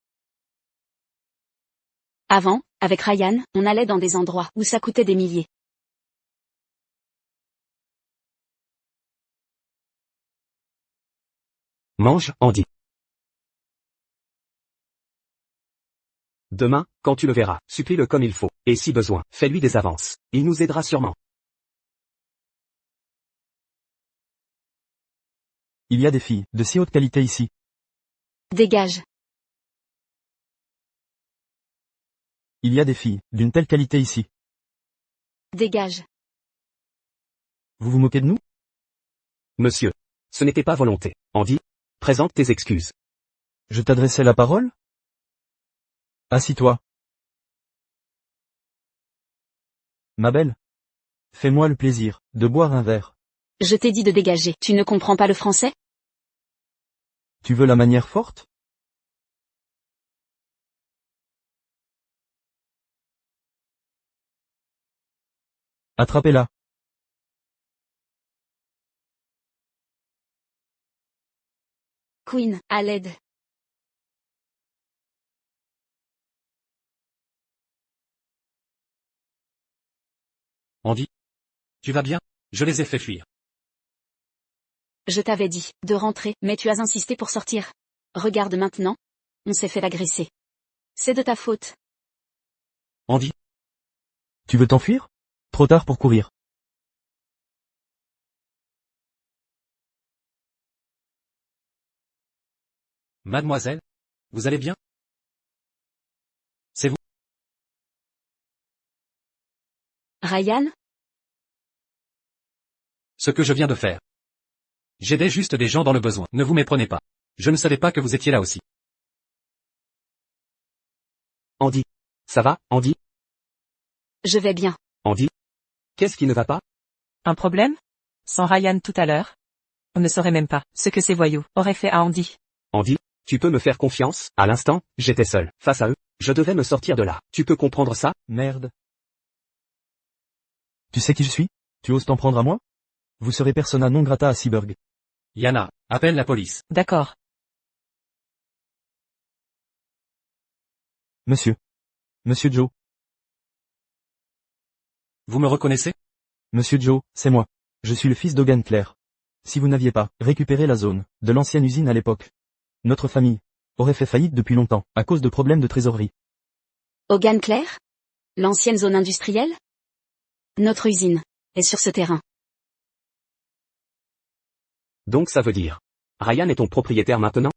Avant, avec Ryan, on allait dans des endroits où ça coûtait des milliers. Mange, Andy. Demain, quand tu le verras, supplie-le comme il faut, et si besoin, fais-lui des avances. Il nous aidera sûrement. Il y a des filles de si haute qualité ici. Dégage. Il y a des filles d'une telle qualité ici. Dégage. Vous vous moquez de nous? Monsieur. Ce n'était pas volonté. Andy, présente tes excuses. Je t'adressais la parole? Assis-toi. Ma belle. Fais-moi le plaisir de boire un verre. Je t'ai dit de dégager. Tu ne comprends pas le français? Tu veux la manière forte? Attrapez-la. Queen, à l'aide. Andy? Tu vas bien? Je les ai fait fuir. Je t'avais dit de rentrer, mais tu as insisté pour sortir. Regarde maintenant. On s'est fait agresser. C'est de ta faute. Andy, Tu veux t'enfuir? Trop tard pour courir. mademoiselle, vous allez bien? C'est vous? Ryan? Ce que je viens de faire. J'aidais juste des gens dans le besoin. Ne vous méprenez pas. Je ne savais pas que vous étiez là aussi. Andy. Ça va, Andy? Je vais bien. Andy? Qu'est-ce qui ne va pas? Un problème? Sans Ryan tout à l'heure? On ne saurait même pas ce que ces voyous auraient fait à Andy. Andy, tu peux me faire confiance? À l'instant, j'étais seul, face à eux. Je devais me sortir de là. Tu peux comprendre ça? Merde. Tu sais qui je suis? Tu oses t'en prendre à moi? Vous serez persona non grata à Seaburg. Yana, appelle la police. D'accord. Monsieur. Monsieur Joe. Vous me reconnaissez? Monsieur Joe, c'est moi. Je suis le fils d'Hogan Claire. Si vous n'aviez pas récupéré la zone de l'ancienne usine à l'époque, notre famille aurait fait faillite depuis longtemps à cause de problèmes de trésorerie. Hogan Claire? L'ancienne zone industrielle? Notre usine est sur ce terrain. Donc ça veut dire. Ryan est ton propriétaire maintenant?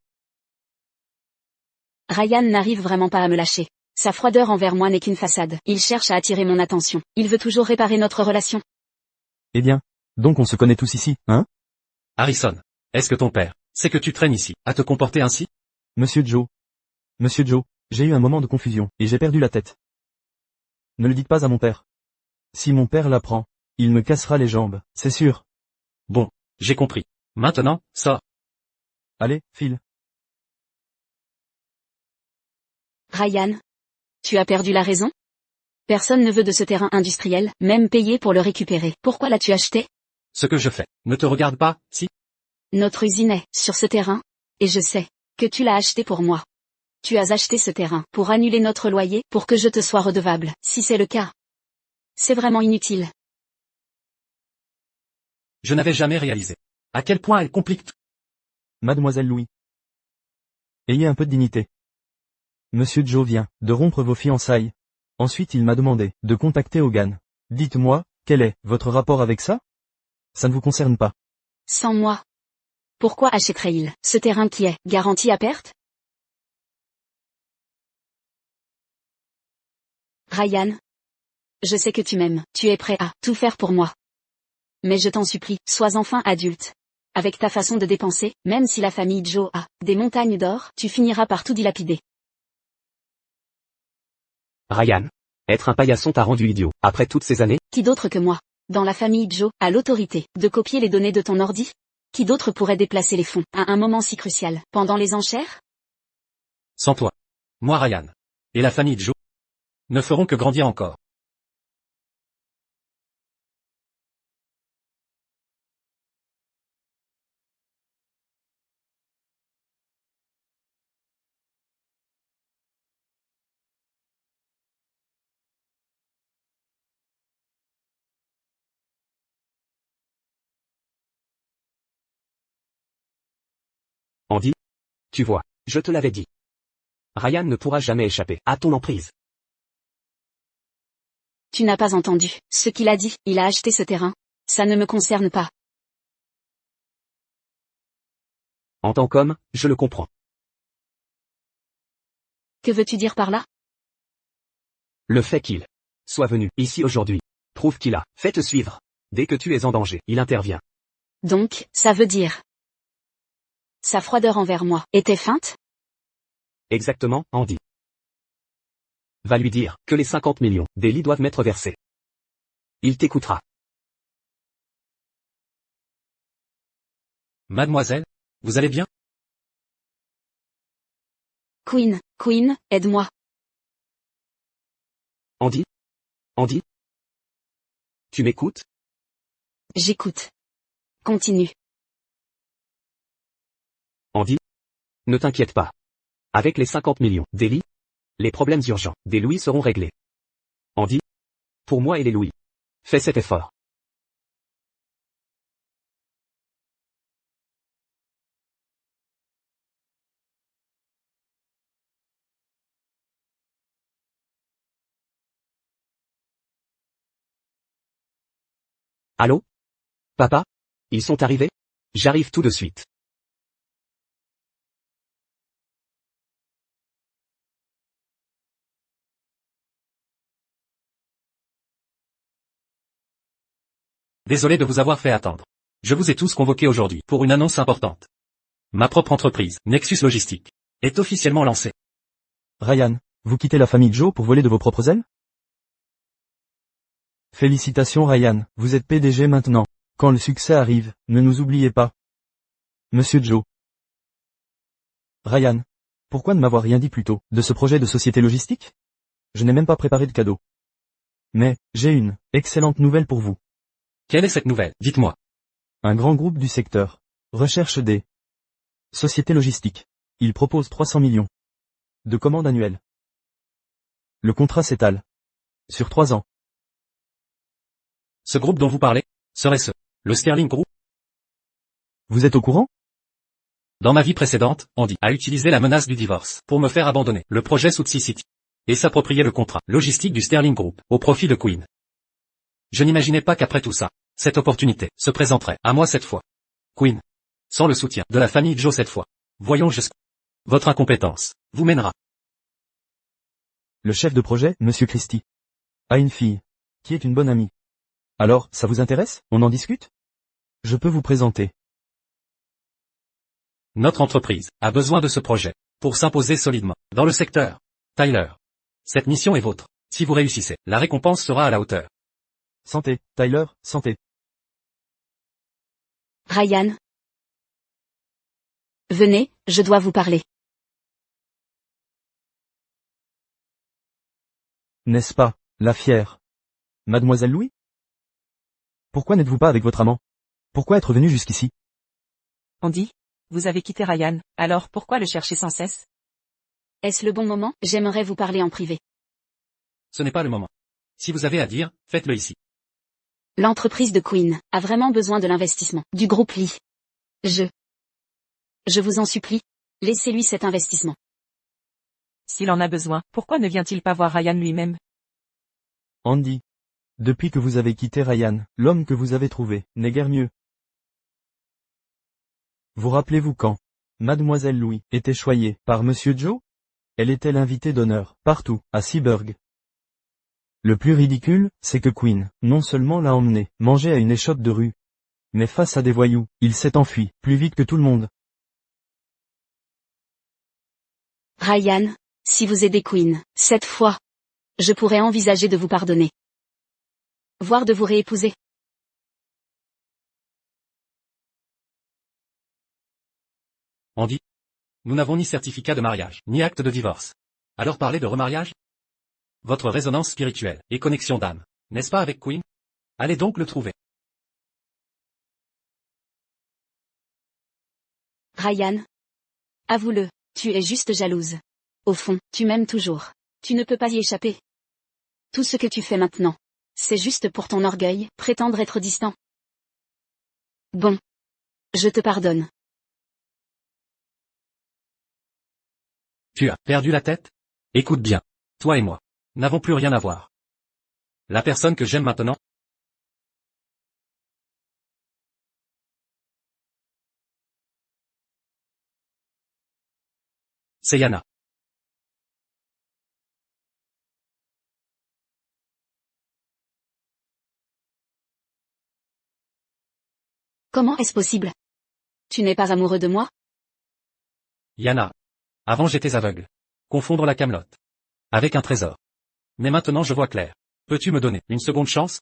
Ryan n'arrive vraiment pas à me lâcher. Sa froideur envers moi n'est qu'une façade. Il cherche à attirer mon attention. Il veut toujours réparer notre relation. Eh bien, donc on se connaît tous ici, hein? Harrison, est-ce que ton père sait que tu traînes ici, à te comporter ainsi? Monsieur Joe. Monsieur Joe, j'ai eu un moment de confusion, et j'ai perdu la tête. Ne le dites pas à mon père. Si mon père l'apprend, il me cassera les jambes, c'est sûr. Bon, j'ai compris. Maintenant, sors. Allez, file. Ryan? Tu as perdu la raison? Personne ne veut de ce terrain industriel, même payé pour le récupérer. Pourquoi l'as-tu acheté? Ce que je fais ne te regarde pas, si? Notre usine est sur ce terrain, et je sais que tu l'as acheté pour moi. Tu as acheté ce terrain pour annuler notre loyer, pour que je te sois redevable, si c'est le cas. C'est vraiment inutile. Je n'avais jamais réalisé à quel point elle complique tout. Mademoiselle Louis. Ayez un peu de dignité. Monsieur Joe vient de rompre vos fiançailles. Ensuite il m'a demandé de contacter Hogan. Dites-moi, quel est votre rapport avec ça? Ça ne vous concerne pas. Sans moi. Pourquoi achèterait-il ce terrain qui est garanti à perte? Ryan. Je sais que tu m'aimes, tu es prêt à tout faire pour moi. Mais je t'en supplie, sois enfin adulte. Avec ta façon de dépenser, même si la famille Joe a des montagnes d'or, tu finiras par tout dilapider. Ryan. Être un paillasson t'a rendu idiot. Après toutes ces années? Qui d'autre que moi, dans la famille Joe, a l'autorité de copier les données de ton ordi? Qui d'autre pourrait déplacer les fonds à un moment si crucial, pendant les enchères? Sans toi, moi Ryan, et la famille Joe, ne feront que grandir encore. Andy? Tu vois, je te l'avais dit. Ryan ne pourra jamais échapper à ton emprise. Tu n'as pas entendu ce qu'il a dit, il a acheté ce terrain. Ça ne me concerne pas. En tant qu'homme, je le comprends. Que veux-tu dire par là? Le fait qu'il soit venu ici aujourd'hui prouve qu'il a fait te suivre. Dès que tu es en danger, il intervient. Donc, ça veut dire... Sa froideur envers moi était feinte? Exactement, Andy. Va lui dire que les 50 millions d'Ellie doivent m'être versés. Il t'écoutera. Mademoiselle, vous allez bien? Queen, aide-moi. Andy? Andy? Tu m'écoutes? J'écoute. Continue. Andy? Ne t'inquiète pas. Avec les 50 millions d'Ellie, les problèmes urgents des Louis seront réglés. Andy? Pour moi et les Louis. Fais cet effort. Allô? Papa? Ils sont arrivés? J'arrive tout de suite. Désolé de vous avoir fait attendre. Je vous ai tous convoqués aujourd'hui pour une annonce importante. Ma propre entreprise, Nexus Logistique, est officiellement lancée. Ryan, vous quittez la famille Joe pour voler de vos propres ailes? Félicitations Ryan, vous êtes PDG maintenant. Quand le succès arrive, ne nous oubliez pas. Monsieur Joe. Ryan. Pourquoi ne m'avoir rien dit plus tôt, de ce projet de société logistique? Je n'ai même pas préparé de cadeau. Mais, j'ai une excellente nouvelle pour vous. Quelle est cette nouvelle? Dites-moi. Un grand groupe du secteur recherche des sociétés logistiques. Il propose 300 millions de commandes annuelles. Le contrat s'étale sur 3 ans. Ce groupe dont vous parlez, serait-ce le Sterling Group? Vous êtes au courant? Dans ma vie précédente, Andy a utilisé la menace du divorce pour me faire abandonner le projet South City et s'approprier le contrat logistique du Sterling Group au profit de Queen. Je n'imaginais pas qu'après tout ça, cette opportunité se présenterait à moi cette fois. Queen, sans le soutien de la famille Joe cette fois, voyons jusqu'où votre incompétence vous mènera. Le chef de projet, Monsieur Christie, a une fille, qui est une bonne amie. Alors, ça vous intéresse? On en discute? Je peux vous présenter. Notre entreprise a besoin de ce projet pour s'imposer solidement dans le secteur. Tyler, cette mission est vôtre. Si vous réussissez, la récompense sera à la hauteur. Santé, Tyler, santé. Ryan. Venez, je dois vous parler. N'est-ce pas, la fière Mademoiselle Louis? Pourquoi n'êtes-vous pas avec votre amant? Pourquoi être venu jusqu'ici? Andy, vous avez quitté Ryan, alors pourquoi le chercher sans cesse? Est-ce le bon moment? J'aimerais vous parler en privé. Ce n'est pas le moment. Si vous avez à dire, faites-le ici. L'entreprise de Queen a vraiment besoin de l'investissement du groupe Lee. Je vous en supplie, laissez-lui cet investissement. S'il en a besoin, pourquoi ne vient-il pas voir Ryan lui-même? Andy. Depuis que vous avez quitté Ryan, l'homme que vous avez trouvé n'est guère mieux. Vous rappelez-vous quand Mademoiselle Louis était choyée par Monsieur Joe? Elle était l'invitée d'honneur, partout, à Seaburg. Le plus ridicule, c'est que Queen, non seulement l'a emmené manger à une échoppe de rue, mais face à des voyous, il s'est enfui, plus vite que tout le monde. Ryan, si vous aidez Queen, cette fois, je pourrais envisager de vous pardonner. Voire de vous réépouser. Andy, nous n'avons ni certificat de mariage, ni acte de divorce. Alors parler de remariage? Votre résonance spirituelle et connexion d'âme, n'est-ce pas avec Queen? Allez donc le trouver. Ryan. Avoue-le, tu es juste jalouse. Au fond, tu m'aimes toujours. Tu ne peux pas y échapper. Tout ce que tu fais maintenant, c'est juste pour ton orgueil, prétendre être distant. Bon. Je te pardonne. Tu as perdu la tête? Écoute bien. Toi et moi n'avons plus rien à voir. La personne que j'aime maintenant, c'est Yana. Comment est-ce possible? Tu n'es pas amoureux de moi? Yana. Avant j'étais aveugle. Confondre la camelote avec un trésor. Mais maintenant je vois clair. Peux-tu me donner une seconde chance?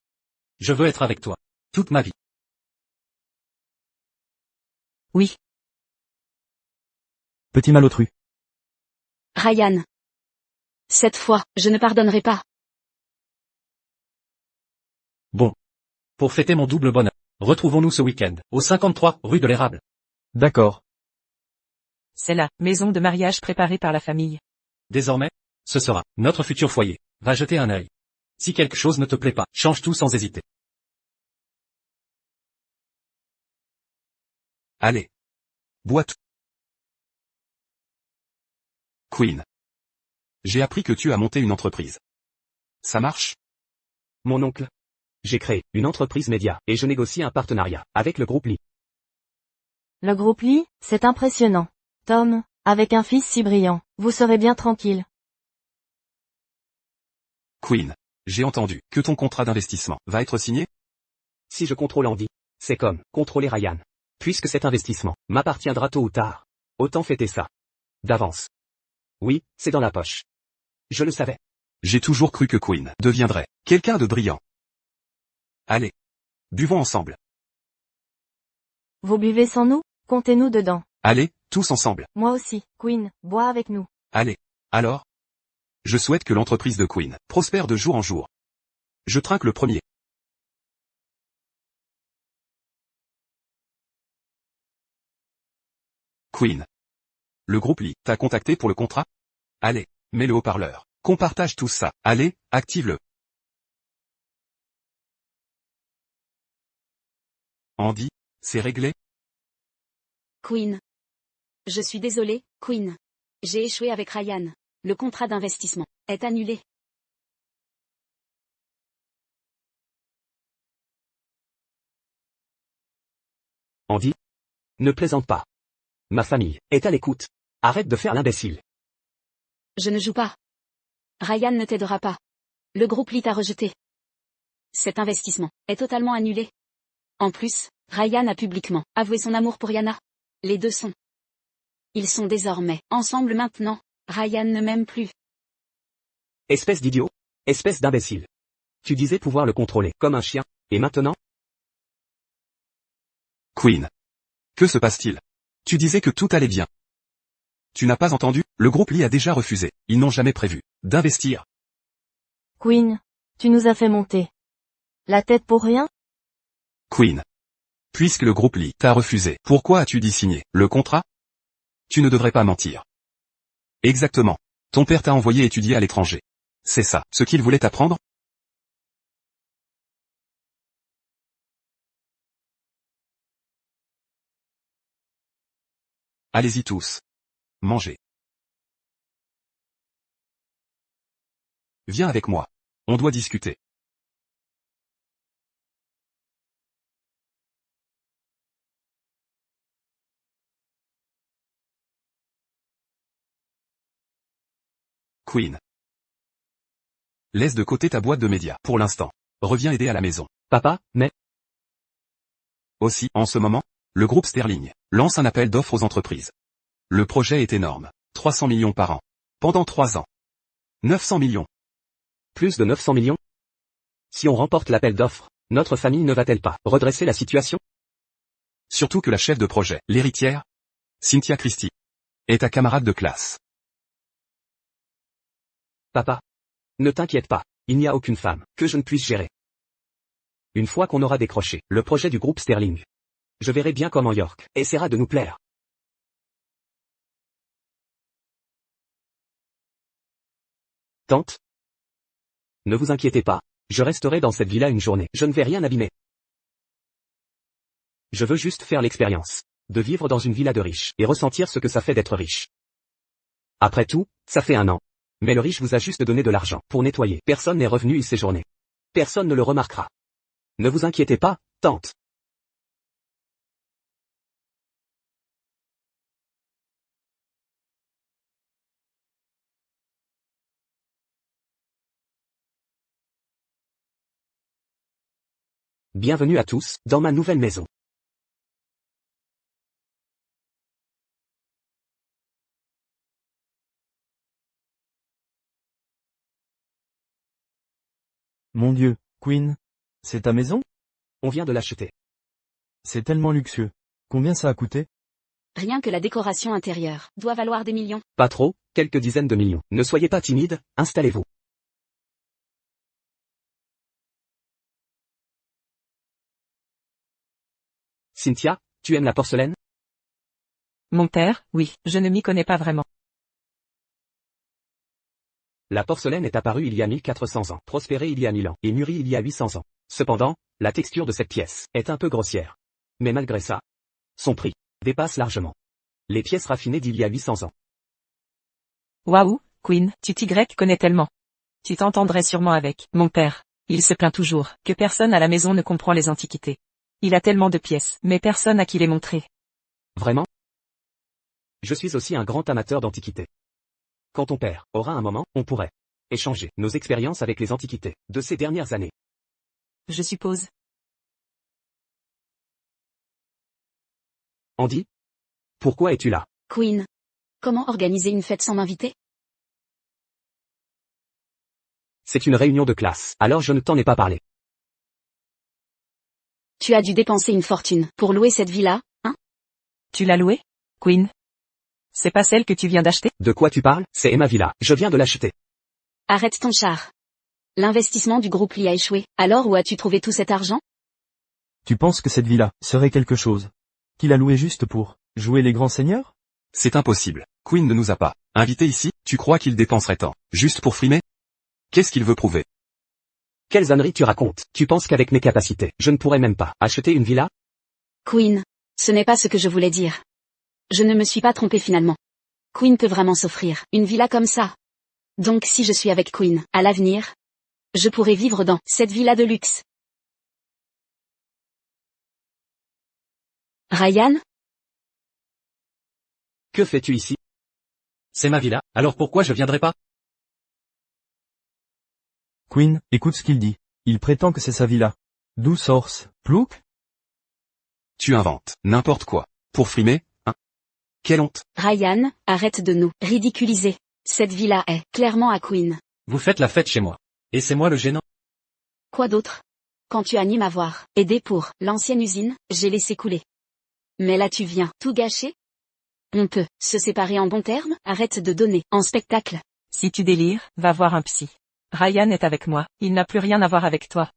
Je veux être avec toi toute ma vie. Oui. Petit malotru. Ryan. Cette fois, je ne pardonnerai pas. Bon. Pour fêter mon double bonheur, retrouvons-nous ce week-end, au 53 rue de l'Érable. D'accord. C'est la maison de mariage préparée par la famille. Désormais, ce sera notre futur foyer. Va jeter un œil. Si quelque chose ne te plaît pas, change tout sans hésiter. Allez. Bois tout. Queen. J'ai appris que tu as monté une entreprise. Ça marche? Mon oncle. J'ai créé une entreprise média et je négocie un partenariat avec le groupe Lee. Le groupe Lee, c'est impressionnant. Tom, avec un fils si brillant, vous serez bien tranquille. Queen. J'ai entendu que ton contrat d'investissement va être signé? Si je contrôle Andy, c'est comme contrôler Ryan. Puisque cet investissement m'appartiendra tôt ou tard. Autant fêter ça. D'avance. Oui, c'est dans la poche. Je le savais. J'ai toujours cru que Queen deviendrait quelqu'un de brillant. Allez. Buvons ensemble. Vous buvez sans nous? Comptez-nous dedans. Allez, tous ensemble. Moi aussi, Queen, bois avec nous. Allez. Alors? Je souhaite que l'entreprise de Queen prospère de jour en jour. Je trinque le premier. Queen. Le groupe Lee t'a contacté pour le contrat? Allez, mets le haut-parleur. Qu'on partage tout ça. Allez, active-le. Andy, c'est réglé? Queen. Je suis désolée, Queen. J'ai échoué avec Ryan. Le contrat d'investissement est annulé. Andy? Ne plaisante pas. Ma famille est à l'écoute. Arrête de faire l'imbécile. Je ne joue pas. Ryan ne t'aidera pas. Le groupe Lee t'a rejeté. Cet investissement est totalement annulé. En plus, Ryan a publiquement avoué son amour pour Yana. Les deux sont. Ils sont désormais ensemble maintenant. Ryan ne m'aime plus. Espèce d'idiot. Espèce d'imbécile. Tu disais pouvoir le contrôler comme un chien, et maintenant? Queen. Que se passe-t-il? Tu disais que tout allait bien. Tu n'as pas entendu? Le groupe Lee a déjà refusé. Ils n'ont jamais prévu d'investir. Queen, tu nous as fait monter la tête pour rien? Queen. Puisque le groupe Lee t'a refusé, pourquoi as-tu dit signer le contrat? Tu ne devrais pas mentir. Exactement. Ton père t'a envoyé étudier à l'étranger. C'est ça, ce qu'il voulait apprendre? Allez-y tous. Mangez. Viens avec moi. On doit discuter. Queen. Laisse de côté ta boîte de médias, pour l'instant. Reviens aider à la maison. Papa, mais... Aussi, en ce moment, le groupe Sterling lance un appel d'offres aux entreprises. Le projet est énorme. 300 millions par an. Pendant 3 ans. 900 millions. Plus de 900 millions? Si on remporte l'appel d'offres, notre famille ne va-t-elle pas redresser la situation? Surtout que la chef de projet, l'héritière, Cynthia Christie, est ta camarade de classe. Papa. Ne t'inquiète pas, il n'y a aucune femme que je ne puisse gérer. Une fois qu'on aura décroché le projet du groupe Sterling, je verrai bien comment York essaiera de nous plaire. Tante? Ne vous inquiétez pas, je resterai dans cette villa une journée, je ne vais rien abîmer. Je veux juste faire l'expérience de vivre dans une villa de riches et ressentir ce que ça fait d'être riche. Après tout, ça fait 1 an. Mais le riche vous a juste donné de l'argent pour nettoyer. Personne n'est revenu y séjourner. Personne ne le remarquera. Ne vous inquiétez pas, tante. Bienvenue à tous, dans ma nouvelle maison. Mon Dieu, Queen. C'est ta maison? On vient de l'acheter. C'est tellement luxueux. Combien ça a coûté? Rien que la décoration intérieure doit valoir des millions. Pas trop, quelques dizaines de millions. Ne soyez pas timide, installez-vous. Cynthia, tu aimes la porcelaine? Mon père, oui, je ne m'y connais pas vraiment. La porcelaine est apparue il y a 1400 ans, prospérée il y a 1000 ans, et mûrie il y a 800 ans. Cependant, la texture de cette pièce est un peu grossière. Mais malgré ça, son prix dépasse largement les pièces raffinées d'il y a 800 ans. Waouh, Queen, tu t'y connais tellement. Tu t'entendrais sûrement avec mon père. Il se plaint toujours que personne à la maison ne comprend les antiquités. Il a tellement de pièces, mais personne à qui les montrer. Vraiment? Je suis aussi un grand amateur d'antiquités. Quand ton père aura un moment, on pourrait échanger nos expériences avec les antiquités de ces dernières années. Je suppose. Andy? Pourquoi es-tu là? Queen. Comment organiser une fête sans m'inviter? C'est une réunion de classe, alors je ne t'en ai pas parlé. Tu as dû dépenser une fortune pour louer cette villa, hein? Tu l'as louée, Queen? C'est pas celle que tu viens d'acheter? De quoi tu parles? C'est Emma Villa, je viens de l'acheter. Arrête ton char. L'investissement du groupe Lee a échoué, alors où as-tu trouvé tout cet argent? Tu penses que cette villa serait quelque chose qu'il a loué juste pour jouer les grands seigneurs? C'est impossible. Queen ne nous a pas invités ici, tu crois qu'il dépenserait tant, juste pour frimer? Qu'est-ce qu'il veut prouver? Quelles âneries tu racontes? Tu penses qu'avec mes capacités, je ne pourrais même pas acheter une villa? Queen. Ce n'est pas ce que je voulais dire. Je ne me suis pas trompé finalement. Queen peut vraiment s'offrir une villa comme ça. Donc si je suis avec Queen, à l'avenir, je pourrais vivre dans cette villa de luxe. Ryan? Que fais-tu ici? C'est ma villa, alors pourquoi je viendrais pas? Queen, écoute ce qu'il dit. Il prétend que c'est sa villa. D'où sort-ce, plouc? Tu inventes n'importe quoi. Pour frimer, hein? Quelle honte. Ryan, arrête de nous ridiculiser. Cette villa est clairement à Queen. Vous faites la fête chez moi. Et c'est moi le gênant. Quoi d'autre? Quand tu animes à voir aider pour l'ancienne usine, j'ai laissé couler. Mais là tu viens tout gâcher? On peut se séparer en bons termes? Arrête de donner en spectacle. Si tu délires, va voir un psy. Ryan est avec moi, il n'a plus rien à voir avec toi.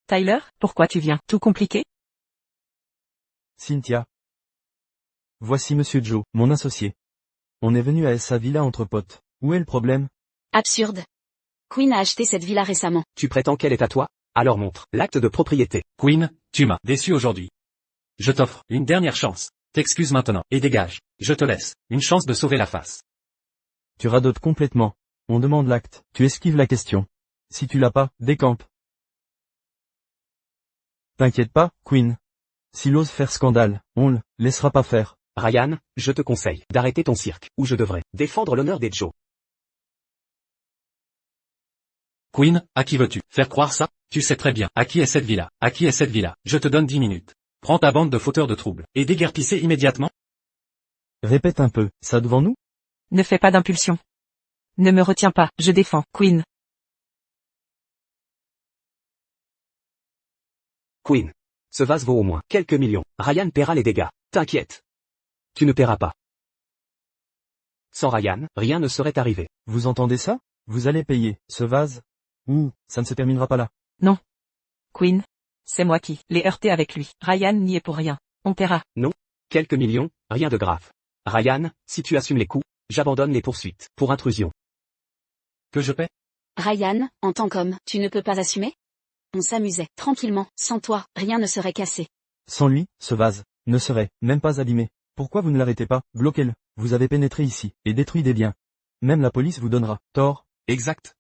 Tyler, pourquoi tu viens? Tout compliqué? Cynthia. Voici Monsieur Joe, mon associé. On est venu à sa villa entre potes. Où est le problème? Absurde. Queen a acheté cette villa récemment. Tu prétends qu'elle est à toi? Alors montre l'acte de propriété. Queen, tu m'as déçu aujourd'hui. Je t'offre une dernière chance. T'excuses maintenant, et dégage. Je te laisse une chance de sauver la face. Tu radotes complètement. On demande l'acte. Tu esquives la question. Si tu l'as pas, décampe. T'inquiète pas, Queen. S'il ose faire scandale, on le laissera pas faire. Ryan, je te conseille d'arrêter ton cirque, ou je devrais défendre l'honneur des Joe. Queen, à qui veux-tu faire croire ça? Tu sais très bien à qui est cette villa. À qui est cette villa? Je te donne 10 minutes. Prends ta bande de fauteurs de troubles, et déguerpissez immédiatement. Répète un peu, ça devant nous? Ne fais pas d'impulsion. Ne me retiens pas, je défends, Queen. Queen. Ce vase vaut au moins quelques millions. Ryan paiera les dégâts. T'inquiète. Tu ne paieras pas. Sans Ryan, rien ne serait arrivé. Vous entendez ça? Vous allez payer, ce vase? Ou, ça ne se terminera pas là. Non. Queen. C'est moi qui l'ai heurté avec lui. Ryan n'y est pour rien. On paiera. Non. Quelques millions, rien de grave. Ryan, si tu assumes les coûts, j'abandonne les poursuites pour intrusion. Que je paie? Ryan, en tant qu'homme, tu ne peux pas assumer? On s'amusait tranquillement, sans toi, rien ne serait cassé. Sans lui, ce vase ne serait même pas abîmé. Pourquoi vous ne l'arrêtez pas? Bloquez-le. Vous avez pénétré ici, et détruit des biens. Même la police vous donnera tort. Exact.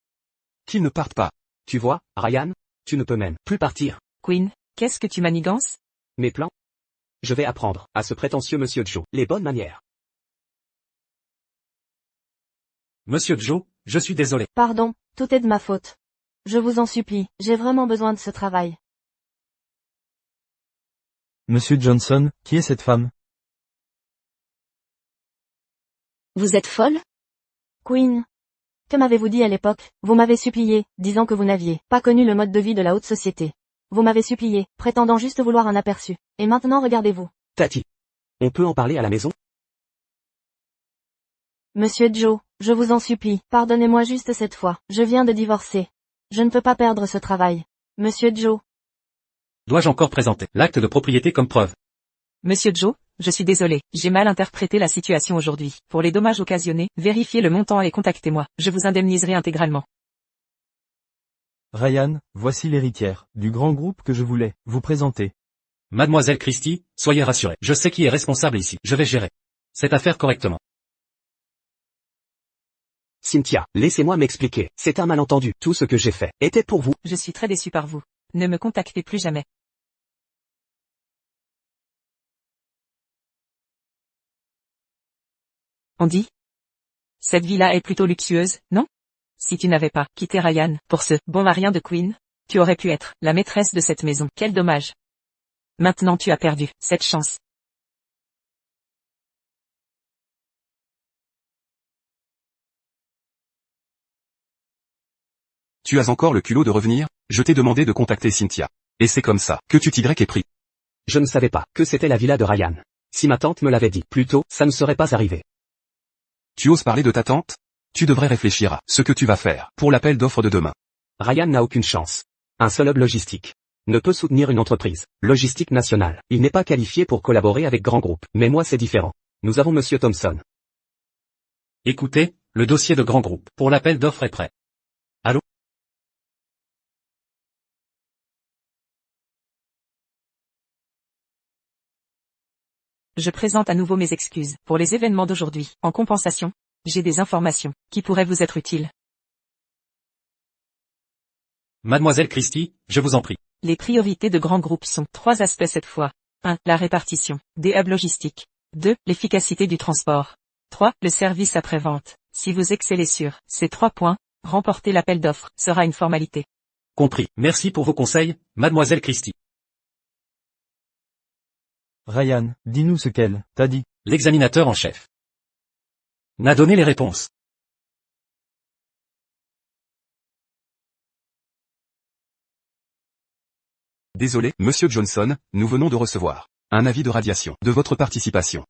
Qu'il ne parte pas. Tu vois, Ryan, tu ne peux même plus partir. Queen, qu'est-ce que tu manigances? Mes plans? Je vais apprendre à ce prétentieux Monsieur Joe les bonnes manières. Monsieur Joe, je suis désolé. Pardon, tout est de ma faute. Je vous en supplie, j'ai vraiment besoin de ce travail. Monsieur Johnson, qui est cette femme? Vous êtes folle? Queen. Que m'avez-vous dit à l'époque? Vous m'avez supplié, disant que vous n'aviez pas connu le mode de vie de la haute société. Vous m'avez supplié, prétendant juste vouloir un aperçu. Et maintenant regardez-vous. Tati. On peut en parler à la maison? Monsieur Joe, je vous en supplie, pardonnez-moi juste cette fois, je viens de divorcer. Je ne peux pas perdre ce travail. Monsieur Joe. Dois-je encore présenter l'acte de propriété comme preuve? Monsieur Joe, je suis désolé, j'ai mal interprété la situation aujourd'hui. Pour les dommages occasionnés, vérifiez le montant et contactez-moi, je vous indemniserai intégralement. Ryan, voici l'héritière du grand groupe que je voulais vous présenter. Mademoiselle Christie, soyez rassurée. Je sais qui est responsable ici. Je vais gérer cette affaire correctement. Cynthia, laissez-moi m'expliquer. C'est un malentendu. Tout ce que j'ai fait était pour vous. Je suis très déçu par vous. Ne me contactez plus jamais. Andy? Cette villa est plutôt luxueuse, non? Si tu n'avais pas quitté Ryan pour ce bon marien de Queen, tu aurais pu être la maîtresse de cette maison. Quel dommage. Maintenant tu as perdu cette chance. Tu as encore le culot de revenir? Je t'ai demandé de contacter Cynthia. Et c'est comme ça que tu t'y es pris. Je ne savais pas que c'était la villa de Ryan. Si ma tante me l'avait dit plus tôt, ça ne serait pas arrivé. Tu oses parler de ta tante? Tu devrais réfléchir à ce que tu vas faire pour l'appel d'offres de demain. Ryan n'a aucune chance. Un seul hub logistique ne peut soutenir une entreprise logistique nationale. Il n'est pas qualifié pour collaborer avec grands groupes. Mais moi c'est différent. Nous avons Monsieur Thompson. Écoutez, le dossier de grand groupe pour l'appel d'offres est prêt. Allô? Je présente à nouveau mes excuses pour les événements d'aujourd'hui. En compensation, j'ai des informations qui pourraient vous être utiles. Mademoiselle Christie, je vous en prie. Les priorités de grands groupes sont 3 aspects cette fois. 1. La répartition des hubs logistiques. 2. L'efficacité du transport. 3. Le service après-vente. Si vous excellez sur ces 3 points, remporter l'appel d'offres sera une formalité. Compris. Merci pour vos conseils, Mademoiselle Christie. Ryan, dis-nous ce qu'elle t'a dit. L'examinateur en chef n'a donné les réponses. Désolé, Monsieur Johnson, nous venons de recevoir un avis de radiation de votre participation.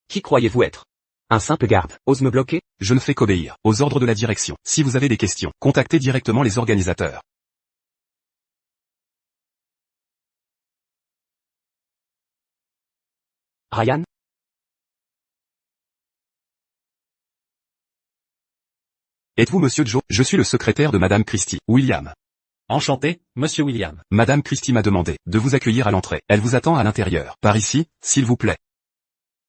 Qui croyez-vous être? Un simple garde ose me bloquer? Je ne fais qu'obéir aux ordres de la direction. Si vous avez des questions, contactez directement les organisateurs. Ryan? Êtes-vous Monsieur Joe? Je suis le secrétaire de Madame Christie. William. Enchanté, Monsieur William. Madame Christie m'a demandé de vous accueillir à l'entrée. Elle vous attend à l'intérieur. Par ici, s'il vous plaît.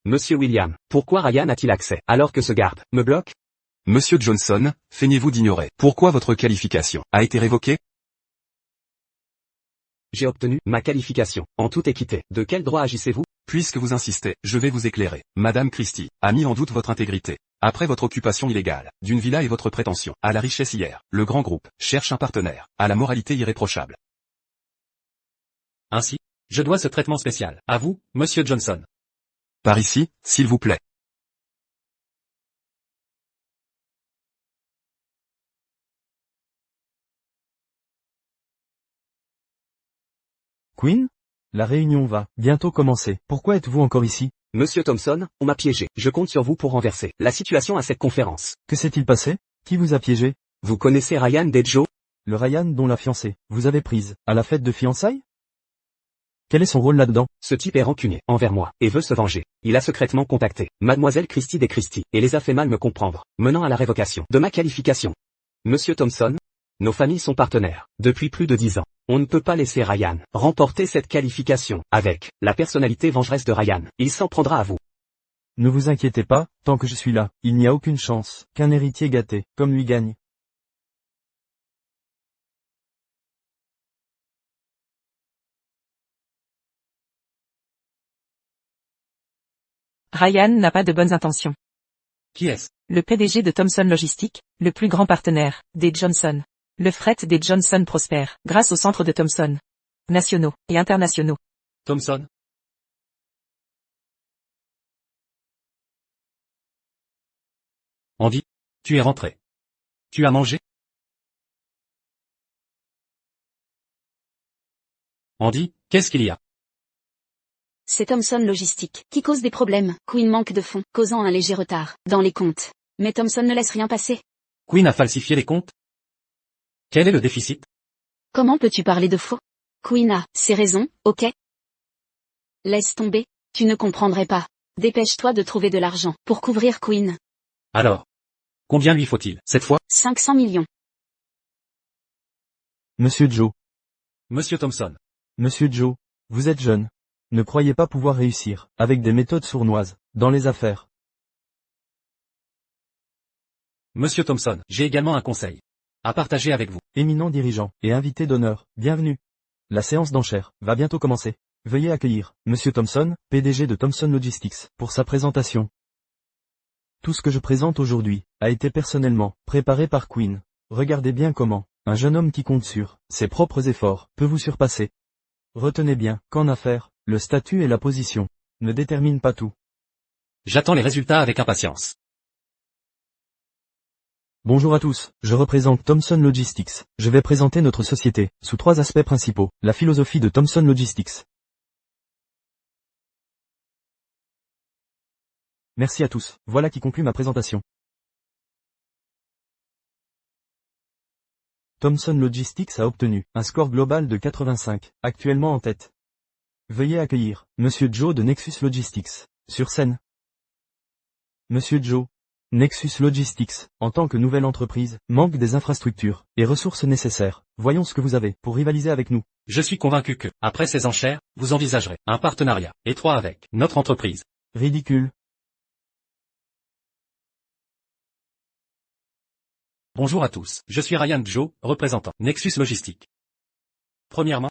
Monsieur William, pourquoi Ryan a-t-il accès alors que ce garde me bloque? Monsieur Johnson, feignez-vous d'ignorer pourquoi votre qualification a été révoquée? J'ai obtenu ma qualification en toute équité. De quel droit agissez-vous? Puisque vous insistez, je vais vous éclairer. Madame Christie a mis en doute votre intégrité. Après votre occupation illégale d'une villa et votre prétention à la richesse hier, le grand groupe cherche un partenaire à la moralité irréprochable. Ainsi, je dois ce traitement spécial à vous, Monsieur Johnson. Par ici, s'il vous plaît. Queen? La réunion va bientôt commencer. Pourquoi êtes-vous encore ici? Monsieur Thompson, on m'a piégé. Je compte sur vous pour renverser la situation à cette conférence. Que s'est-il passé? Qui vous a piégé? Vous connaissez Ryan Dejo? Le Ryan dont la fiancée vous avez prise à la fête de fiançailles? Quel est son rôle là-dedans? Ce type est rancunier envers moi et veut se venger. Il a secrètement contacté Mademoiselle Christie des Christie et les a fait mal me comprendre, menant à la révocation de ma qualification. Monsieur Thompson, nos familles sont partenaires depuis plus de 10 ans. On ne peut pas laisser Ryan remporter cette qualification avec la personnalité vengeresse de Ryan. Il s'en prendra à vous. Ne vous inquiétez pas, tant que je suis là, il n'y a aucune chance qu'un héritier gâté comme lui gagne. Ryan n'a pas de bonnes intentions. Qui est-ce? Le PDG de Thomson Logistique, le plus grand partenaire des Johnson. Le fret des Johnson prospère grâce au centre de Thomson. Nationaux et internationaux. Thomson? Andy, tu es rentré. Tu as mangé? Andy, qu'est-ce qu'il y a? C'est Thomson Logistique qui cause des problèmes. Queen manque de fonds, causant un léger retard dans les comptes. Mais Thomson ne laisse rien passer. Queen a falsifié les comptes? Quel est le déficit? Comment peux-tu parler de faux? Queen a ses raisons, ok? Laisse tomber, tu ne comprendrais pas. Dépêche-toi de trouver de l'argent pour couvrir Queen. Alors, combien lui faut-il, cette fois? 500 millions. Monsieur Joe. Monsieur Thompson. Monsieur Joe, vous êtes jeune. Ne croyez pas pouvoir réussir avec des méthodes sournoises dans les affaires. Monsieur Thompson, j'ai également un conseil à partager avec vous. Éminent dirigeant et invité d'honneur, bienvenue. La séance d'enchères va bientôt commencer. Veuillez accueillir Monsieur Thompson, PDG de Thomson Logistics, pour sa présentation. Tout ce que je présente aujourd'hui a été personnellement préparé par Quinn. Regardez bien comment un jeune homme qui compte sur ses propres efforts peut vous surpasser. Retenez bien qu'en affaires, le statut et la position ne déterminent pas tout. J'attends les résultats avec impatience. Bonjour à tous, je représente Thomson Logistics. Je vais présenter notre société, sous 3 aspects principaux, la philosophie de Thomson Logistics. Merci à tous, voilà qui conclut ma présentation. Thomson Logistics a obtenu un score global de 85, actuellement en tête. Veuillez accueillir Monsieur Joe de Nexus Logistics, sur scène. Monsieur Joe. Nexus Logistics, en tant que nouvelle entreprise, manque des infrastructures et ressources nécessaires. Voyons ce que vous avez pour rivaliser avec nous. Je suis convaincu que, après ces enchères, vous envisagerez un partenariat étroit avec notre entreprise. Ridicule. Bonjour à tous, je suis Ryan Joe, représentant Nexus Logistics. Premièrement,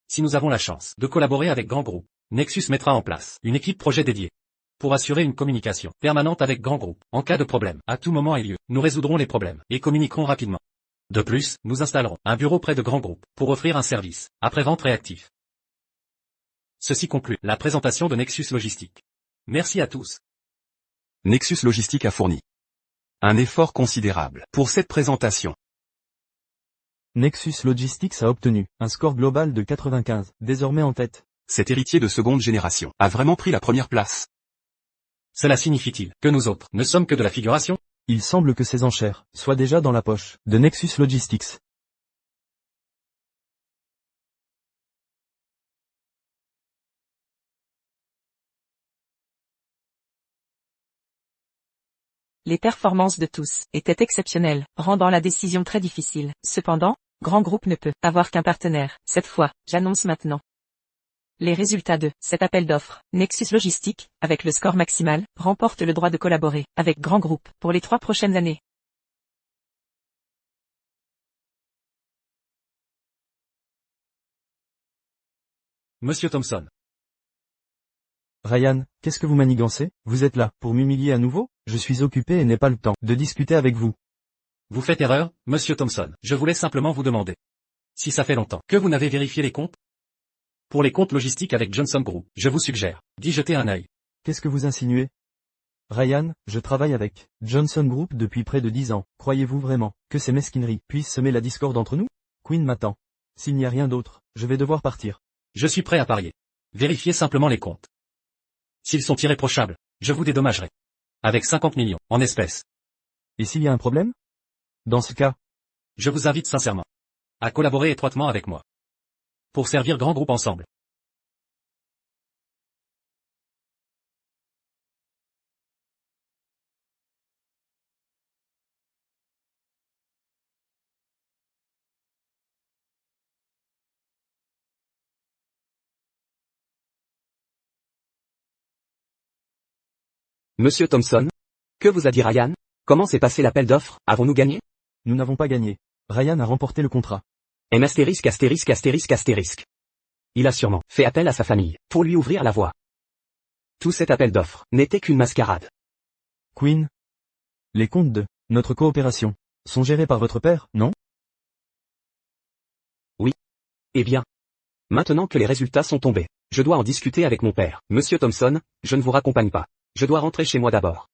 si nous avons la chance de collaborer avec Grand Groupe, Nexus mettra en place une équipe projet dédiée pour assurer une communication permanente avec Grand Groupe. En cas de problème, à tout moment et lieu, nous résoudrons les problèmes et communiquerons rapidement. De plus, nous installerons un bureau près de Grand Groupe pour offrir un service après-vente réactif. Ceci conclut la présentation de Nexus Logistics. Merci à tous. Nexus Logistics a fourni un effort considérable pour cette présentation. Nexus Logistics a obtenu un score global de 95, désormais en tête. Cet héritier de seconde génération a vraiment pris la première place. Cela signifie-t-il que nous autres ne sommes que de la figuration? Il semble que ces enchères soient déjà dans la poche de Nexus Logistics. Les performances de tous étaient exceptionnelles, rendant la décision très difficile. Cependant, Grand Groupe ne peut avoir qu'un partenaire. Cette fois, j'annonce maintenant les résultats de cet appel d'offres. Nexus Logistics, avec le score maximal, remporte le droit de collaborer avec Grand Groupe pour les 3 prochaines années. Monsieur Thompson. Ryan, qu'est-ce que vous manigancez? Vous êtes là pour m'humilier à nouveau? Je suis occupé et n'ai pas le temps de discuter avec vous. Vous faites erreur, Monsieur Thompson. Je voulais simplement vous demander si ça fait longtemps que vous n'avez vérifié les comptes. Pour les comptes logistiques avec Johnson Group, je vous suggère d'y jeter un œil. Qu'est-ce que vous insinuez? Ryan, je travaille avec Johnson Group depuis près de 10 ans. Croyez-vous vraiment que ces mesquineries puissent semer la discorde entre nous? Quinn m'attend. S'il n'y a rien d'autre, je vais devoir partir. Je suis prêt à parier. Vérifiez simplement les comptes. S'ils sont irréprochables, je vous dédommagerai. Avec 50 millions, en espèces. Et s'il y a un problème? Dans ce cas, je vous invite sincèrement à collaborer étroitement avec moi pour servir Grand Groupe ensemble. Monsieur Thompson? Que vous a dit Ryan? Comment s'est passé l'appel d'offres? Avons-nous gagné? Nous n'avons pas gagné. Ryan a remporté le contrat. M astérisque astérisque astérisque astérisque. Il a sûrement fait appel à sa famille pour lui ouvrir la voie. Tout cet appel d'offres n'était qu'une mascarade. Quinn? Les comptes de notre coopération sont gérés par votre père, non? Oui. Eh bien. Maintenant que les résultats sont tombés, je dois en discuter avec mon père. Monsieur Thompson, je ne vous raccompagne pas. Je dois rentrer chez moi d'abord.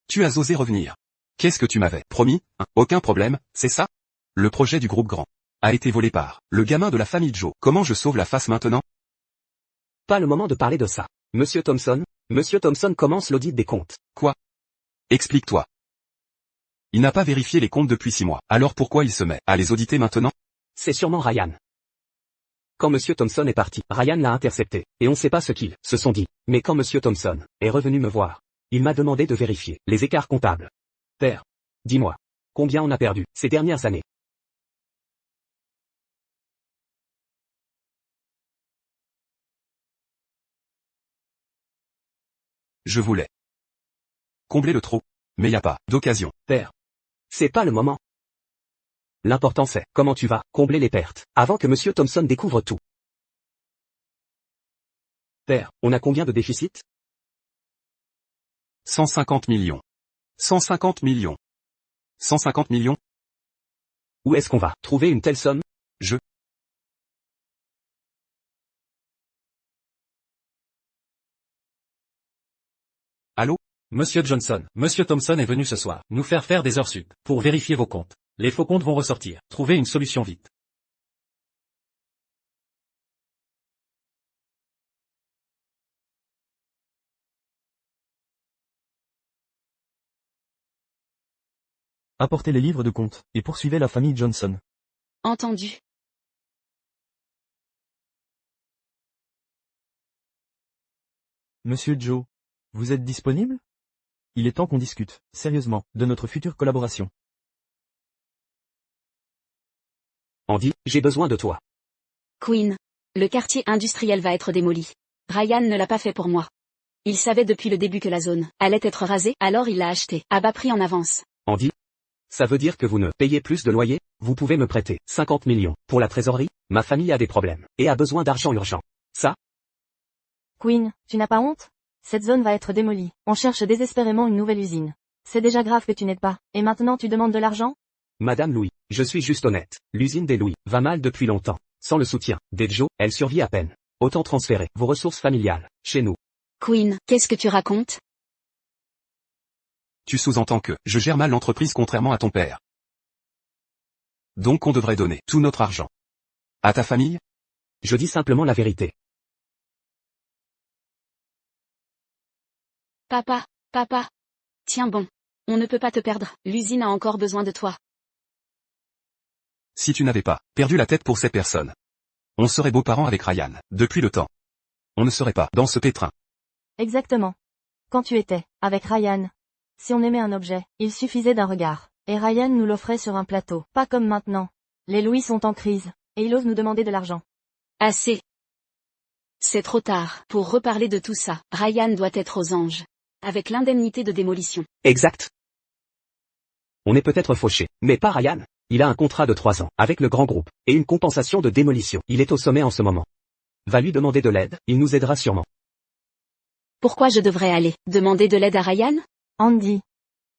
Tu as osé revenir. Qu'est-ce que tu m'avais promis? Aucun problème, c'est ça? Le projet du groupe Grand a été volé par le gamin de la famille Joe. Comment je sauve la face maintenant? Pas le moment de parler de ça. Monsieur Thompson commence l'audit des comptes. Quoi? Explique-toi. Il n'a pas vérifié les comptes depuis 6 mois. Alors pourquoi il se met à les auditer maintenant? C'est sûrement Ryan. Quand Monsieur Thompson est parti, Ryan l'a intercepté, et on ne sait pas ce qu'ils se sont dit. Mais quand Monsieur Thompson est revenu me voir, il m'a demandé de vérifier les écarts comptables. Père, dis-moi, Combien on a perdu ces dernières années? Je voulais combler le trou, mais y a pas d'occasion. Père. C'est pas le moment. L'important c'est comment tu vas combler les pertes, avant que Monsieur Thompson découvre tout. Père, on a combien de déficit? 150 millions. 150 millions. 150 millions? Où est-ce qu'on va trouver une telle somme? Allô? Monsieur Johnson, Monsieur Thompson est venu ce soir nous faire des heures sup pour vérifier vos comptes. Les faux comptes vont ressortir. Trouvez une solution vite. Apportez les livres de compte, et poursuivez la famille Johnson. Entendu. Monsieur Joe, vous êtes disponible? Il est temps qu'on discute, sérieusement, de notre future collaboration. Andy, j'ai besoin de toi. Queen. Le quartier industriel va être démoli. Ryan ne l'a pas fait pour moi. Il savait depuis le début que la zone allait être rasée, alors il l'a acheté, à bas prix en avance. Andy? Ça veut dire que vous ne payez plus de loyer? Vous pouvez me prêter 50 millions pour la trésorerie? Ma famille a des problèmes, et a besoin d'argent urgent. Ça? Queen, tu n'as pas honte? Cette zone va être démolie. On cherche désespérément une nouvelle usine. C'est déjà grave que tu n'aides pas. Et maintenant tu demandes de l'argent? Madame Louis, je suis juste honnête. L'usine des Louis va mal depuis longtemps. Sans le soutien des Joe, elle survit à peine. Autant transférer vos ressources familiales chez nous. Queen, qu'est-ce que tu racontes? Tu sous-entends que je gère mal l'entreprise contrairement à ton père. Donc on devrait donner tout notre argent à ta famille? Je dis simplement la vérité. Papa. Tiens bon. On ne peut pas te perdre, l'usine a encore besoin de toi. Si tu n'avais pas perdu la tête pour ces personnes, on serait beaux-parents avec Ryan, depuis le temps. On ne serait pas dans ce pétrin. Exactement. Quand tu étais avec Ryan. Si on aimait un objet, il suffisait d'un regard. Et Ryan nous l'offrait sur un plateau. Pas comme maintenant. Les Louis sont en crise. Et il ose nous demander de l'argent. Assez. C'est trop tard pour reparler de tout ça. Ryan doit être aux anges. Avec l'indemnité de démolition. Exact. On est peut-être fauché, mais pas Ryan. Il a un contrat de 3 ans avec le grand groupe, et une compensation de démolition. Il est au sommet en ce moment. Va lui demander de l'aide, il nous aidera sûrement. Pourquoi je devrais aller demander de l'aide à Ryan? Andy.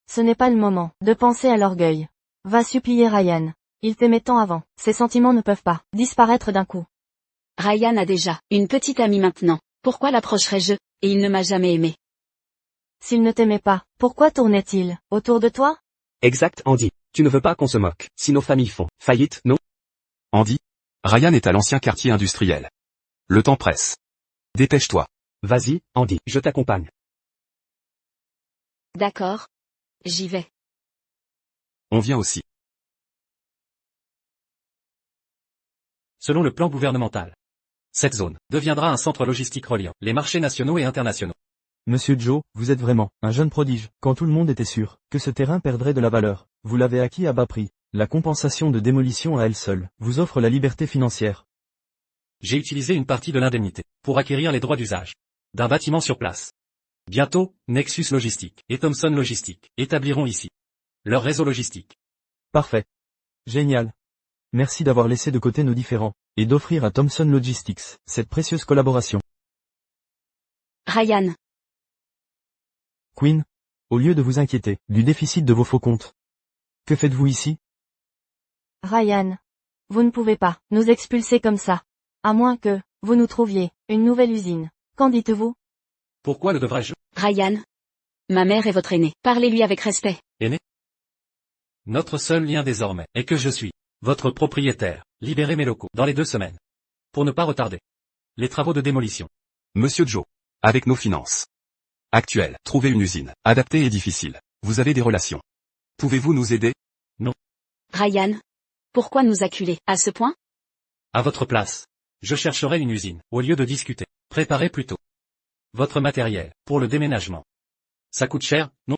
Ce n'est pas le moment de penser à l'orgueil. Va supplier Ryan. Il t'aimait tant avant. Ses sentiments ne peuvent pas disparaître d'un coup. Ryan a déjà une petite amie maintenant. Pourquoi l'approcherais-je? Et il ne m'a jamais aimé. S'il ne t'aimait pas, pourquoi tournait-il autour de toi? Exact, Andy. Tu ne veux pas qu'on se moque. Si nos familles font faillite, non? Andy? Ryan est à l'ancien quartier industriel. Le temps presse. Dépêche-toi. Vas-y, Andy, je t'accompagne. D'accord. J'y vais. On vient aussi. Selon le plan gouvernemental, cette zone deviendra un centre logistique reliant les marchés nationaux et internationaux. Monsieur Joe, vous êtes vraiment un jeune prodige. Quand tout le monde était sûr que ce terrain perdrait de la valeur, vous l'avez acquis à bas prix. La compensation de démolition à elle seule vous offre la liberté financière. J'ai utilisé une partie de l'indemnité pour acquérir les droits d'usage d'un bâtiment sur place. Bientôt, Nexus Logistique et Thomson Logistique établiront ici leur réseau logistique. Parfait. Génial. Merci d'avoir laissé de côté nos différends, et d'offrir à Thomson Logistics cette précieuse collaboration. Ryan. Queen, au lieu de vous inquiéter du déficit de vos faux comptes, que faites-vous ici? Ryan. Vous ne pouvez pas nous expulser comme ça. À moins que vous nous trouviez une nouvelle usine. Qu'en dites-vous? Pourquoi le devrais-je? Ryan. Ma mère est votre aînée. Parlez-lui avec respect. Aîné? Notre seul lien désormais est que je suis votre propriétaire. Libérez mes locaux dans les 2 semaines. Pour ne pas retarder les travaux de démolition. Monsieur Joe. Avec nos finances actuelles, trouver une usine adaptée est difficile. Vous avez des relations. Pouvez-vous nous aider? Ryan. Pourquoi nous acculer à ce point? À votre place, je chercherai une usine, au lieu de discuter. Préparez plutôt votre matériel pour le déménagement. Ça coûte cher, non?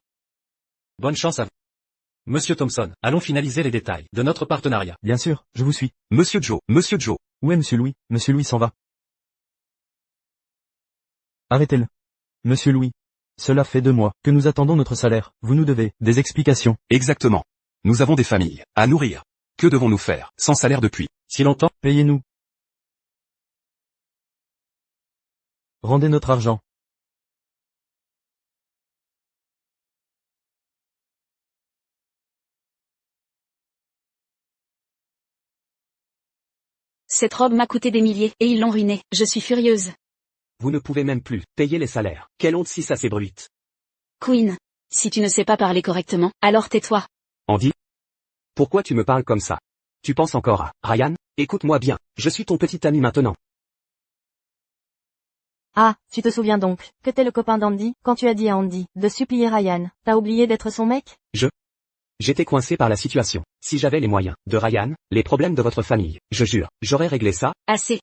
Bonne chance à vous. Monsieur Thompson, allons finaliser les détails de notre partenariat. Bien sûr, je vous suis. Monsieur Joe, Où est Monsieur Louis? Monsieur Louis s'en va. Arrêtez-le. Monsieur Louis. Cela fait 2 mois que nous attendons notre salaire. Vous nous devez des explications. exactement. Nous avons des familles à nourrir. Que devons-nous faire sans salaire depuis Si longtemps, Payez-nous. Rendez notre argent. Cette robe m'a coûté des milliers, et ils l'ont ruinée. Je suis furieuse. Vous ne pouvez même plus payer les salaires. Quelle honte si ça s'ébruite. Queen. Si tu ne sais pas parler correctement, alors tais-toi. Andy? Pourquoi tu me parles comme ça? Tu penses encore à Ryan? Écoute-moi bien, je suis ton petit ami maintenant. Ah, tu te souviens donc, que t'es le copain d'Andy, quand tu as dit à Andy, de supplier Ryan, t'as oublié d'être son mec? J'étais coincé par la situation. Si j'avais les moyens de Ryan, les problèmes de votre famille, je jure, j'aurais réglé ça. Assez.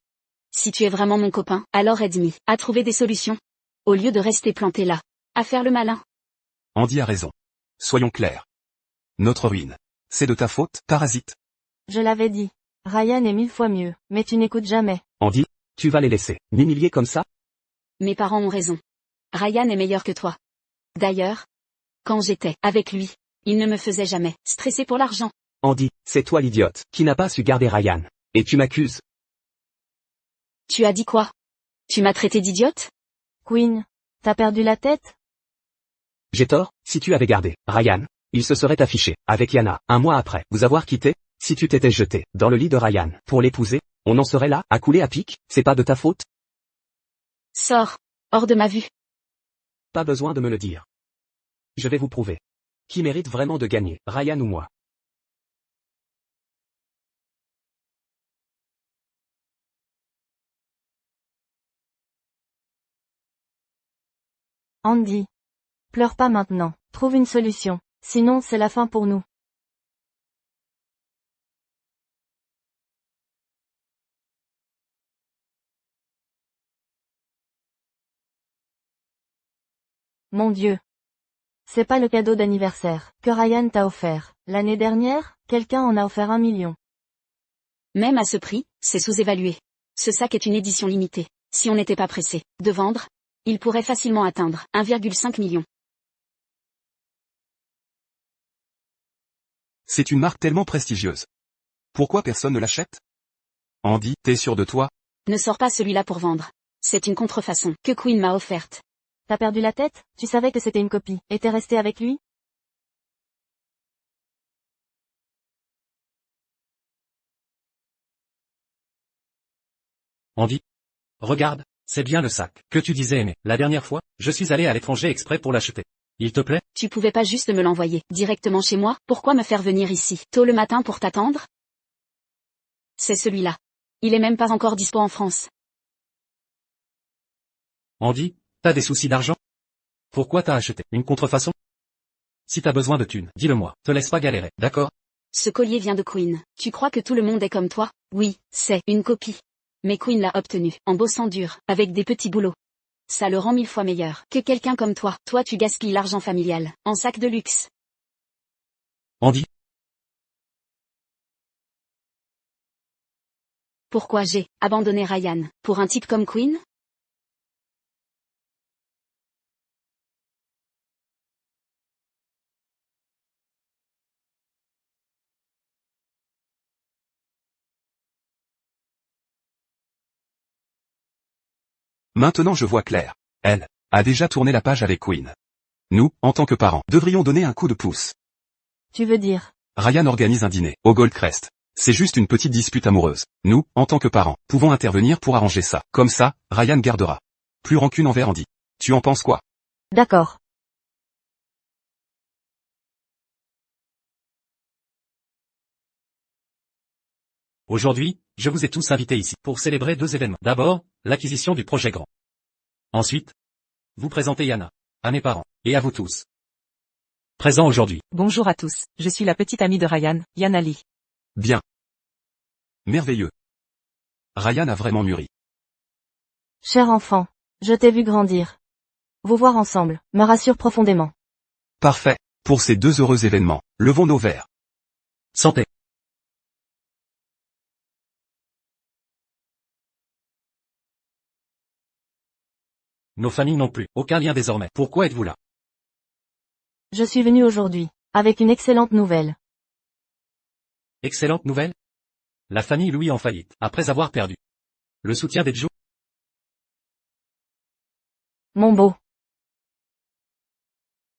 Si tu es vraiment mon copain, alors aide-moi à trouver des solutions. Au lieu de rester planté là, à faire le malin. Andy a raison. Soyons clairs. Notre ruine. C'est de ta faute, parasite. Je l'avais dit. Ryan est 1000 fois mieux, mais tu n'écoutes jamais. Andy, tu vas les laisser m'humilier comme ça? Mes parents ont raison. Ryan est meilleur que toi. D'ailleurs, quand j'étais avec lui, il ne me faisait jamais stresser pour l'argent. Andy, c'est toi l'idiote qui n'a pas su garder Ryan. Et tu m'accuses? Tu as dit quoi? Tu m'as traité d'idiote? Queen, t'as perdu la tête? J'ai tort, si tu avais gardé Ryan, il se serait affiché avec Yana 1 mois après vous avoir quitté. Si tu t'étais jeté dans le lit de Ryan pour l'épouser, on en serait là, à couler à pic, c'est pas de ta faute? Sors. Hors de ma vue. Pas besoin de me le dire. Je vais vous prouver. Qui mérite vraiment de gagner, Ryan ou moi? Andy. Pleure pas maintenant, trouve une solution, sinon c'est la fin pour nous. Mon Dieu. C'est pas le cadeau d'anniversaire que Ryan t'a offert. L'année dernière, quelqu'un en a offert 1 million. Même à ce prix, c'est sous-évalué. Ce sac est une édition limitée. Si on n'était pas pressé de vendre, il pourrait facilement atteindre 1,5 million. C'est une marque tellement prestigieuse. Pourquoi personne ne l'achète? Andy, t'es sûr de toi? Ne sors pas celui-là pour vendre. C'est une contrefaçon que Queen m'a offerte. T'as perdu la tête? Tu savais que c'était une copie, et t'es resté avec lui? Andy. Regarde, c'est bien le sac que tu disais aimer. La dernière fois, je suis allé à l'étranger exprès pour l'acheter. Il te plaît? Tu pouvais pas juste me l'envoyer directement chez moi? Pourquoi me faire venir ici, tôt le matin pour t'attendre? C'est celui-là. Il est même pas encore dispo en France. Andy, t'as des soucis d'argent? Pourquoi t'as acheté une contrefaçon? Si t'as besoin de thunes, dis-le-moi, te laisse pas galérer, d'accord? Ce collier vient de Queen. Tu crois que tout le monde est comme toi? Oui, c'est une copie. Mais Queen l'a obtenu, en bossant dur, avec des petits boulots. Ça le rend 1000 fois meilleur que quelqu'un comme toi. Toi tu gaspilles l'argent familial, en sac de luxe. Andy. Pourquoi j'ai abandonné Ryan pour un type comme Queen? Maintenant je vois clair. Elle a déjà tourné la page avec Queen. Nous, en tant que parents, devrions donner un coup de pouce. Tu veux dire? Ryan organise un dîner au Goldcrest. C'est juste une petite dispute amoureuse. Nous, en tant que parents, pouvons intervenir pour arranger ça. Comme ça, Ryan gardera plus rancune envers Andy. Tu en penses quoi? D'accord. Aujourd'hui, je vous ai tous invités ici pour célébrer 2 événements. D'abord, l'acquisition du projet grand. Ensuite, vous présenter Yana, à mes parents, et à vous tous. Présents aujourd'hui. Bonjour à tous, je suis la petite amie de Ryan, Yana Lee. Bien. Merveilleux. Ryan a vraiment mûri. Cher enfant, je t'ai vu grandir. Vous voir ensemble, me rassure profondément. Parfait. Pour ces 2 heureux événements, levons nos verres. Santé. Nos familles n'ont plus aucun lien désormais. Pourquoi êtes-vous là? Je suis venu aujourd'hui, avec une excellente nouvelle. Excellente nouvelle? La famille Louis en faillite, après avoir perdu le soutien des Joe. Mon beau.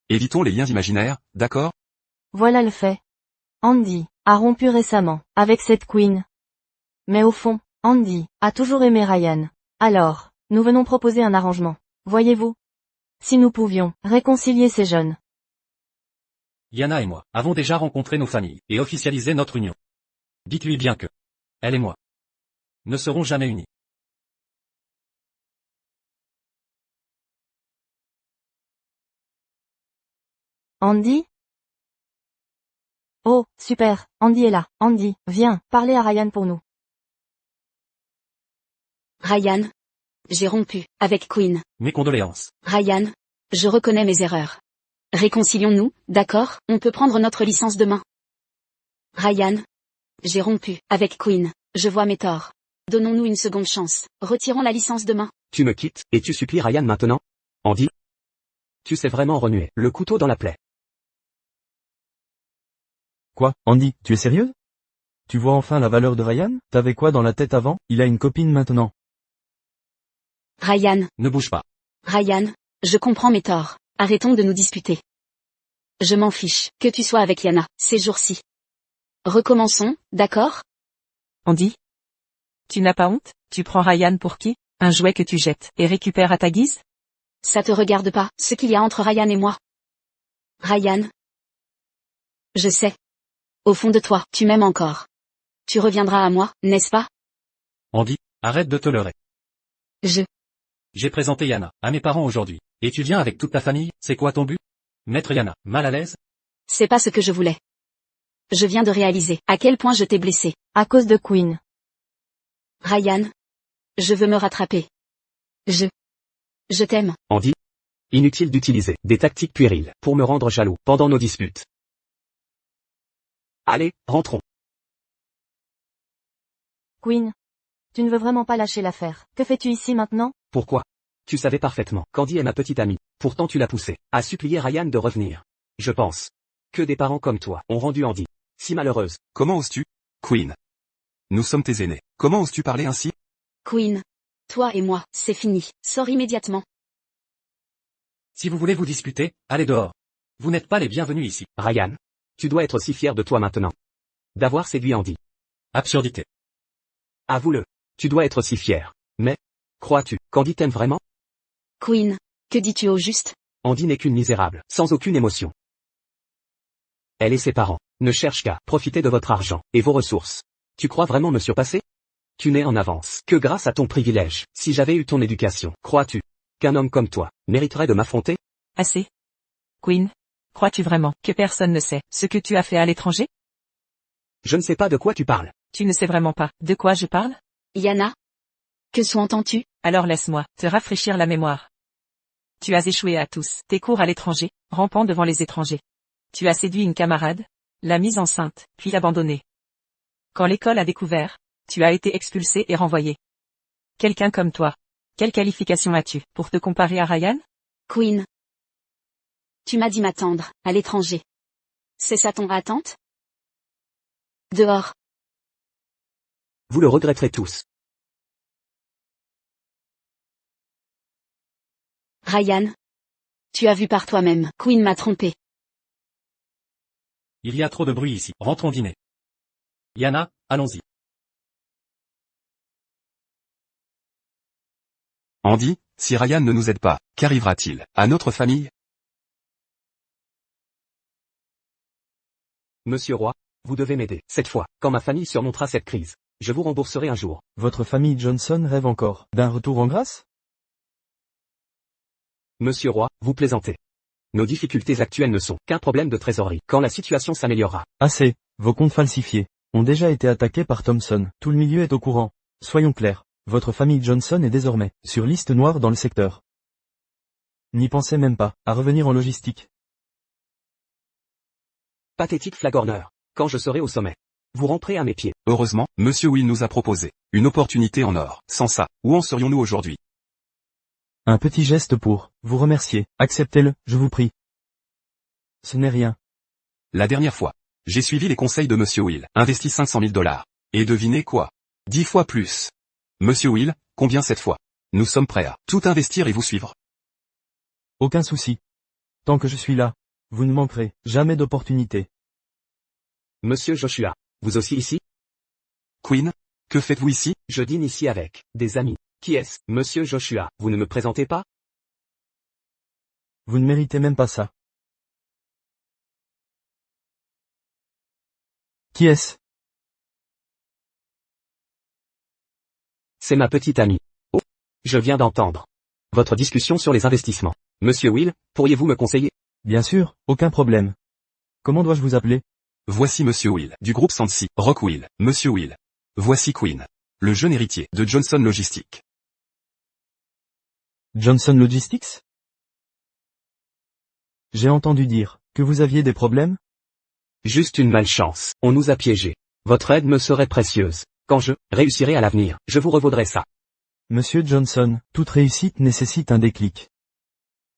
Évitons les liens imaginaires, d'accord? Voilà le fait. Andy a rompu récemment avec cette Queen. Mais au fond, Andy a toujours aimé Ryan. Alors, nous venons proposer un arrangement. Voyez-vous? Si nous pouvions réconcilier ces jeunes. Yana et moi avons déjà rencontré nos familles et officialisé notre union. Dites-lui bien que elle et moi ne serons jamais unis. Andy? Oh, super, Andy est là. Andy, viens, parler à Ryan pour nous. Ryan. J'ai rompu avec Queen. Mes condoléances. Ryan. Je reconnais mes erreurs. Réconcilions-nous, d'accord? On peut prendre notre licence demain. Ryan. J'ai rompu avec Queen. Je vois mes torts. Donnons-nous une seconde chance. Retirons la licence demain. Tu me quittes, et tu supplies Ryan maintenant? Andy? Tu sais vraiment remuer le couteau dans la plaie. Quoi, Andy, tu es sérieux? Tu vois enfin la valeur de Ryan? T'avais quoi dans la tête avant? Il a une copine maintenant. Ryan. Ne bouge pas. Ryan. Je comprends mes torts. Arrêtons de nous disputer. Je m'en fiche que tu sois avec Yana ces jours-ci. Recommençons, d'accord? Andy? Tu n'as pas honte? Tu prends Ryan pour qui? Un jouet que tu jettes et récupères à ta guise? Ça te regarde pas, ce qu'il y a entre Ryan et moi. Ryan. Je sais. Au fond de toi, tu m'aimes encore. Tu reviendras à moi, n'est-ce pas? Andy, arrête de te leurrer. J'ai présenté Yana à mes parents aujourd'hui. Et tu viens avec toute ta famille, c'est quoi ton but? Mettre Yana mal à l'aise? C'est pas ce que je voulais. Je viens de réaliser à quel point je t'ai blessé. À cause de Queen. Ryan. Je veux me rattraper. Je t'aime. Andy? Inutile d'utiliser des tactiques puériles pour me rendre jaloux pendant nos disputes. Allez, rentrons. Queen. Tu ne veux vraiment pas lâcher l'affaire. Que fais-tu ici maintenant? Pourquoi? Tu savais parfaitement qu'Andy est ma petite amie. Pourtant tu l'as poussée à supplier Ryan de revenir. Je pense que des parents comme toi ont rendu Andy si malheureuse. Comment oses-tu? Queen. Nous sommes tes aînés. Comment oses-tu parler ainsi? Queen. Toi et moi, c'est fini. Sors immédiatement. Si vous voulez vous disputer, allez dehors. Vous n'êtes pas les bienvenus ici. Ryan. Tu dois être si fier de toi maintenant. D'avoir séduit Andy. Absurdité. Avoue-le. Tu dois être si fier. Mais, crois-tu qu'Andy t'aime vraiment? Queen. Que dis-tu au juste? Andy n'est qu'une misérable, sans aucune émotion. Elle et ses parents ne cherchent qu'à profiter de votre argent et vos ressources. Tu crois vraiment me surpasser? Tu n'es en avance que grâce à ton privilège. Si j'avais eu ton éducation, crois-tu qu'un homme comme toi mériterait de m'affronter? Assez. Queen? Crois-tu vraiment que personne ne sait ce que tu as fait à l'étranger? Je ne sais pas de quoi tu parles. Tu ne sais vraiment pas de quoi je parle? Yana. Que sous-entends-tu? Alors laisse-moi te rafraîchir la mémoire. Tu as échoué à tous tes cours à l'étranger, rampant devant les étrangers. Tu as séduit une camarade, l'a mise enceinte, puis abandonnée. Quand l'école a découvert, tu as été expulsé et renvoyé. Quelqu'un comme toi. Quelle qualification as-tu pour te comparer à Ryan? Queen. Tu m'as dit m'attendre, à l'étranger. C'est ça ton attente? Dehors. Vous le regretterez tous. Ryan. Tu as vu par toi-même, Queen m'a trompé. Il y a trop de bruit ici. Rentrons dîner. Yana, allons-y. Andy, si Ryan ne nous aide pas, qu'arrivera-t-il à notre famille? Monsieur Roy, vous devez m'aider. Cette fois, quand ma famille surmontera cette crise, je vous rembourserai un jour. Votre famille Johnson rêve encore d'un retour en grâce? Monsieur Roy, vous plaisantez. Nos difficultés actuelles ne sont qu'un problème de trésorerie. Quand la situation s'améliorera. Assez, vos comptes falsifiés ont déjà été attaqués par Thompson. Tout le milieu est au courant. Soyons clairs, votre famille Johnson est désormais sur liste noire dans le secteur. N'y pensez même pas à revenir en logistique. Pathétique flagorneur. Quand je serai au sommet, vous ramperez à mes pieds. Heureusement, Monsieur Will nous a proposé une opportunité en or. Sans ça, où en serions-nous aujourd'hui? Un petit geste pour vous remercier. Acceptez-le, je vous prie. Ce n'est rien. La dernière fois, j'ai suivi les conseils de Monsieur Will, investi 500 000 $. Et devinez quoi? 10 fois plus. Monsieur Will, combien cette fois? Nous sommes prêts à tout investir et vous suivre. Aucun souci. Tant que je suis là, vous ne manquerez jamais d'opportunités. Monsieur Joshua, vous aussi ici? Queen, que faites-vous ici? Je dîne ici avec des amis. Qui est-ce? Monsieur Joshua, vous ne me présentez pas? Vous ne méritez même pas ça. Qui est-ce? C'est ma petite amie. Oh, je viens d'entendre votre discussion sur les investissements. Monsieur Will, pourriez-vous me conseiller? Bien sûr, aucun problème. Comment dois-je vous appeler? Voici Monsieur Will, du groupe Sandsea, Rock Will, Monsieur Will. Voici Queen, le jeune héritier de Johnson Logistics. Johnson Logistics? J'ai entendu dire que vous aviez des problèmes? Juste une malchance, on nous a piégés. Votre aide me serait précieuse. Quand je réussirai à l'avenir, je vous revaudrai ça. Monsieur Johnson, toute réussite nécessite un déclic.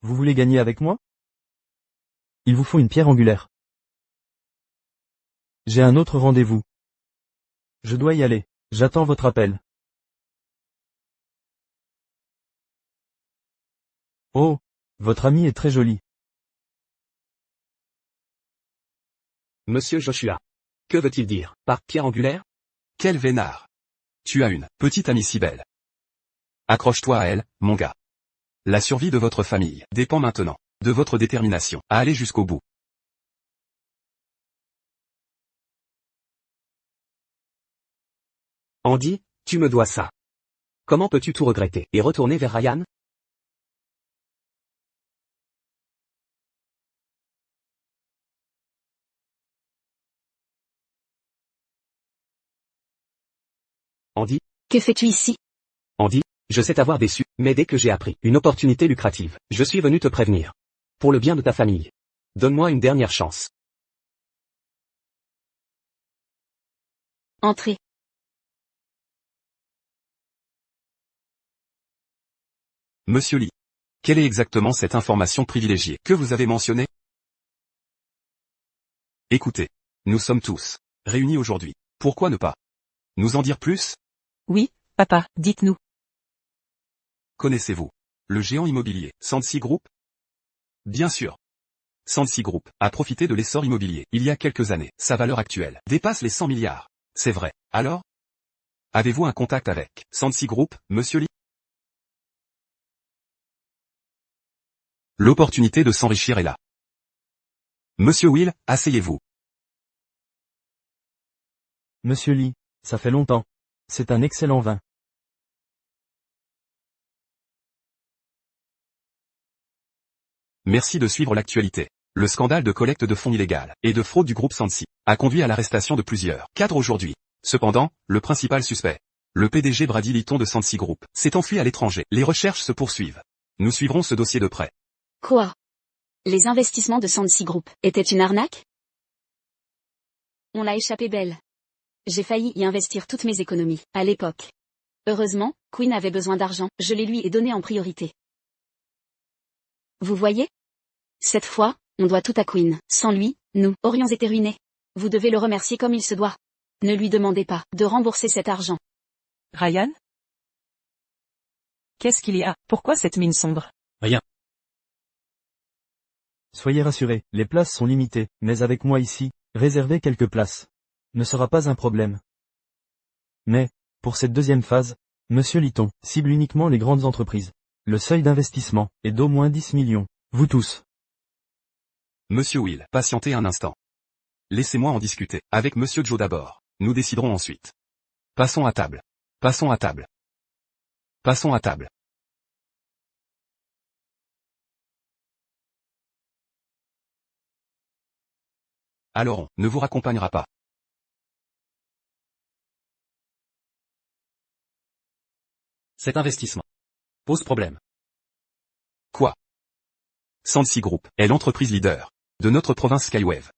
Vous voulez gagner avec moi? Il vous faut une pierre angulaire. J'ai un autre rendez-vous. Je dois y aller. J'attends votre appel. Oh, votre ami est très joli. Monsieur Joshua. Que veut-il dire par pierre angulaire? Quel vénard. Tu as une petite amie si belle. Accroche-toi à elle, mon gars. La survie de votre famille dépend maintenant de votre détermination à aller jusqu'au bout. Andy, tu me dois ça. Comment peux-tu tout regretter et retourner vers Ryan? Andy? Que fais-tu ici? Andy, je sais t'avoir déçu, mais dès que j'ai appris une opportunité lucrative, je suis venu te prévenir. Pour le bien de ta famille. Donne-moi une dernière chance. Entrez. Monsieur Lee. Quelle est exactement cette information privilégiée que vous avez mentionnée? Écoutez. Nous sommes tous réunis aujourd'hui. Pourquoi ne pas nous en dire plus? Oui, papa, dites-nous. Connaissez-vous le géant immobilier, Sandsea Group? Bien sûr. Sandsea Group a profité de l'essor immobilier il y a quelques années. Sa valeur actuelle dépasse les 100 milliards. C'est vrai. Alors? Avez-vous un contact avec Sandsea Group, Monsieur Lee? L'opportunité de s'enrichir est là. Monsieur Will, asseyez-vous. Monsieur Lee, ça fait longtemps. C'est un excellent vin. Merci de suivre l'actualité. Le scandale de collecte de fonds illégale et de fraude du groupe Sandsea a conduit à l'arrestation de plusieurs cadres aujourd'hui. Cependant, le principal suspect, le PDG Brady Litton de Sandsea Group, s'est enfui à l'étranger. Les recherches se poursuivent. Nous suivrons ce dossier de près. Quoi? Les investissements de Sandsea Group étaient une arnaque? On l'a échappé belle. J'ai failli y investir toutes mes économies, à l'époque. Heureusement, Queen avait besoin d'argent, je les lui ai donné en priorité. Vous voyez? Cette fois, on doit tout à Queen. Sans lui, nous aurions été ruinés. Vous devez le remercier comme il se doit. Ne lui demandez pas de rembourser cet argent. Ryan? Qu'est-ce qu'il y a? Pourquoi cette mine sombre? Rien. Soyez rassurés, les places sont limitées, mais avec moi ici, réserver quelques places ne sera pas un problème. Mais, pour cette deuxième phase, Monsieur Litton cible uniquement les grandes entreprises. Le seuil d'investissement est d'au moins 10 millions. Vous tous. Monsieur Will, patientez un instant. Laissez-moi en discuter avec Monsieur Joe d'abord. Nous déciderons ensuite. Passons à table. Passons à table. Passons à table. Alors on ne vous raccompagnera pas. Cet investissement pose problème. Quoi? Sandsea Group est l'entreprise leader de notre province Skywave.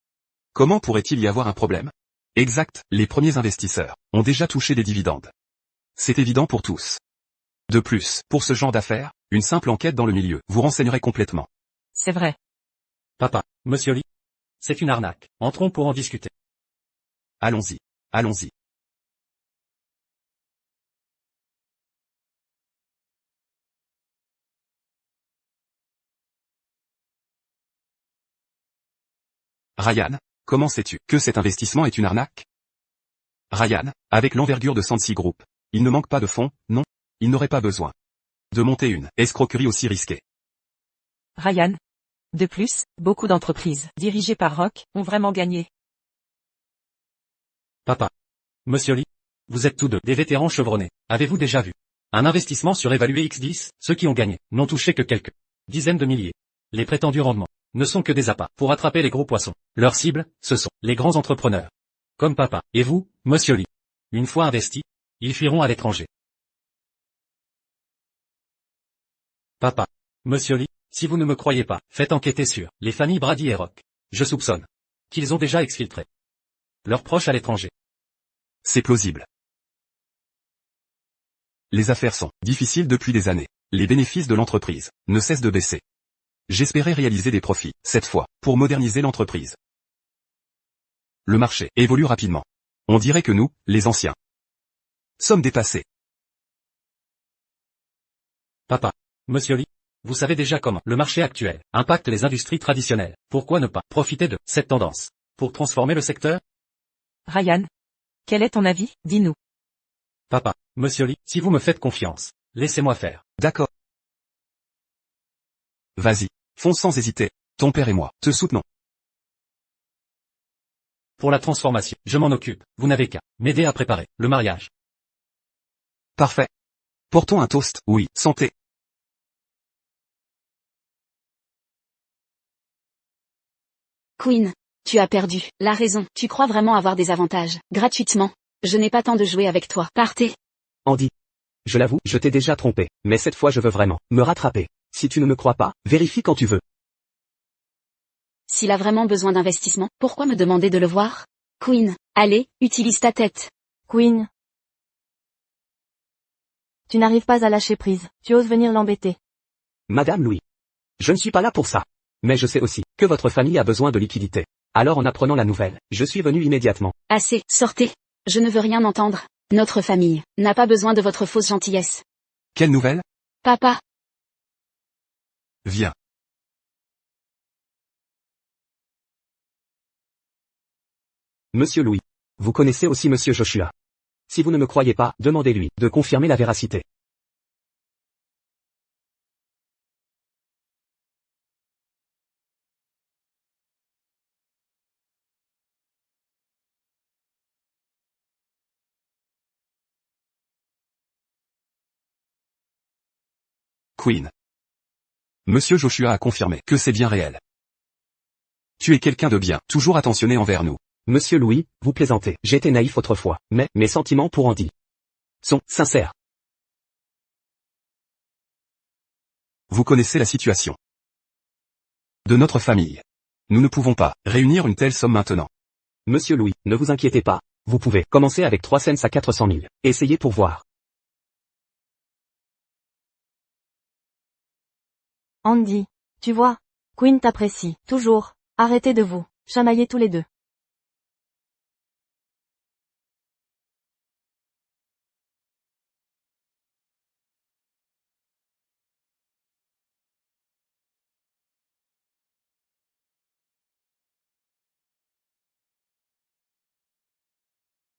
Comment pourrait-il y avoir un problème? Exact, les premiers investisseurs ont déjà touché des dividendes. C'est évident pour tous. De plus, pour ce genre d'affaires, une simple enquête dans le milieu vous renseignerait complètement. C'est vrai. Papa, monsieur Lee. C'est une arnaque. Entrons pour en discuter. Allons-y. Allons-y. Ryan, comment sais-tu que cet investissement est une arnaque? Ryan, avec l'envergure de Sandsea Group, il ne manque pas de fonds, non? Il n'aurait pas besoin de monter une escroquerie aussi risquée. Ryan. De plus, beaucoup d'entreprises dirigées par Rock ont vraiment gagné. Papa. Monsieur Lee. Vous êtes tous deux des vétérans chevronnés. Avez-vous déjà vu un investissement surévalué X10? Ceux qui ont gagné n'ont touché que quelques dizaines de milliers. Les prétendus rendements ne sont que des appâts pour attraper les gros poissons. Leur cible, ce sont les grands entrepreneurs. Comme papa. Et vous, monsieur Lee. Une fois investis, ils fuiront à l'étranger. Papa. Monsieur Lee, si vous ne me croyez pas, faites enquêter sur les familles Brady et Rock. Je soupçonne qu'ils ont déjà exfiltré leurs proches à l'étranger. C'est plausible. Les affaires sont difficiles depuis des années. Les bénéfices de l'entreprise ne cessent de baisser. J'espérais réaliser des profits, cette fois, pour moderniser l'entreprise. Le marché évolue rapidement. On dirait que nous, les anciens, sommes dépassés. Papa. Monsieur Lee, vous savez déjà comment le marché actuel impacte les industries traditionnelles. Pourquoi ne pas profiter de cette tendance pour transformer le secteur? Ryan. Quel est ton avis? Dis-nous. Papa. Monsieur Lee, si vous me faites confiance, laissez-moi faire. D'accord. Vas-y, fonce sans hésiter. Ton père et moi te soutenons. Pour la transformation, je m'en occupe. Vous n'avez qu'à m'aider à préparer le mariage. Parfait. Portons un toast. Oui, santé. Queen, tu as perdu la raison. Tu crois vraiment avoir des avantages gratuitement? Je n'ai pas temps de jouer avec toi. Partez. Andy. Je l'avoue, je t'ai déjà trompé, mais cette fois je veux vraiment me rattraper. Si tu ne me crois pas, vérifie quand tu veux. S'il a vraiment besoin d'investissement, pourquoi me demander de le voir? Queen, allez, utilise ta tête. Queen. Tu n'arrives pas à lâcher prise. Tu oses venir l'embêter. Madame Louis. Je ne suis pas là pour ça. Mais je sais aussi que votre famille a besoin de liquidités. Alors en apprenant la nouvelle, je suis venu immédiatement. Assez, sortez. Je ne veux rien entendre. Notre famille n'a pas besoin de votre fausse gentillesse. Quelle nouvelle? Papa. Viens. Monsieur Louis. Vous connaissez aussi Monsieur Joshua. Si vous ne me croyez pas, demandez-lui de confirmer la véracité. Queen. Monsieur Joshua a confirmé que c'est bien réel. Tu es quelqu'un de bien, toujours attentionné envers nous. Monsieur Louis, vous plaisantez. J'étais naïf autrefois, mais mes sentiments pour Andy sont sincères. Vous connaissez la situation de notre famille. Nous ne pouvons pas réunir une telle somme maintenant. Monsieur Louis, ne vous inquiétez pas. Vous pouvez commencer avec 3 cents à 400 000. Essayez pour voir. Andy. Tu vois. Queen t'apprécie. Toujours. Arrêtez de vous chamailler tous les deux.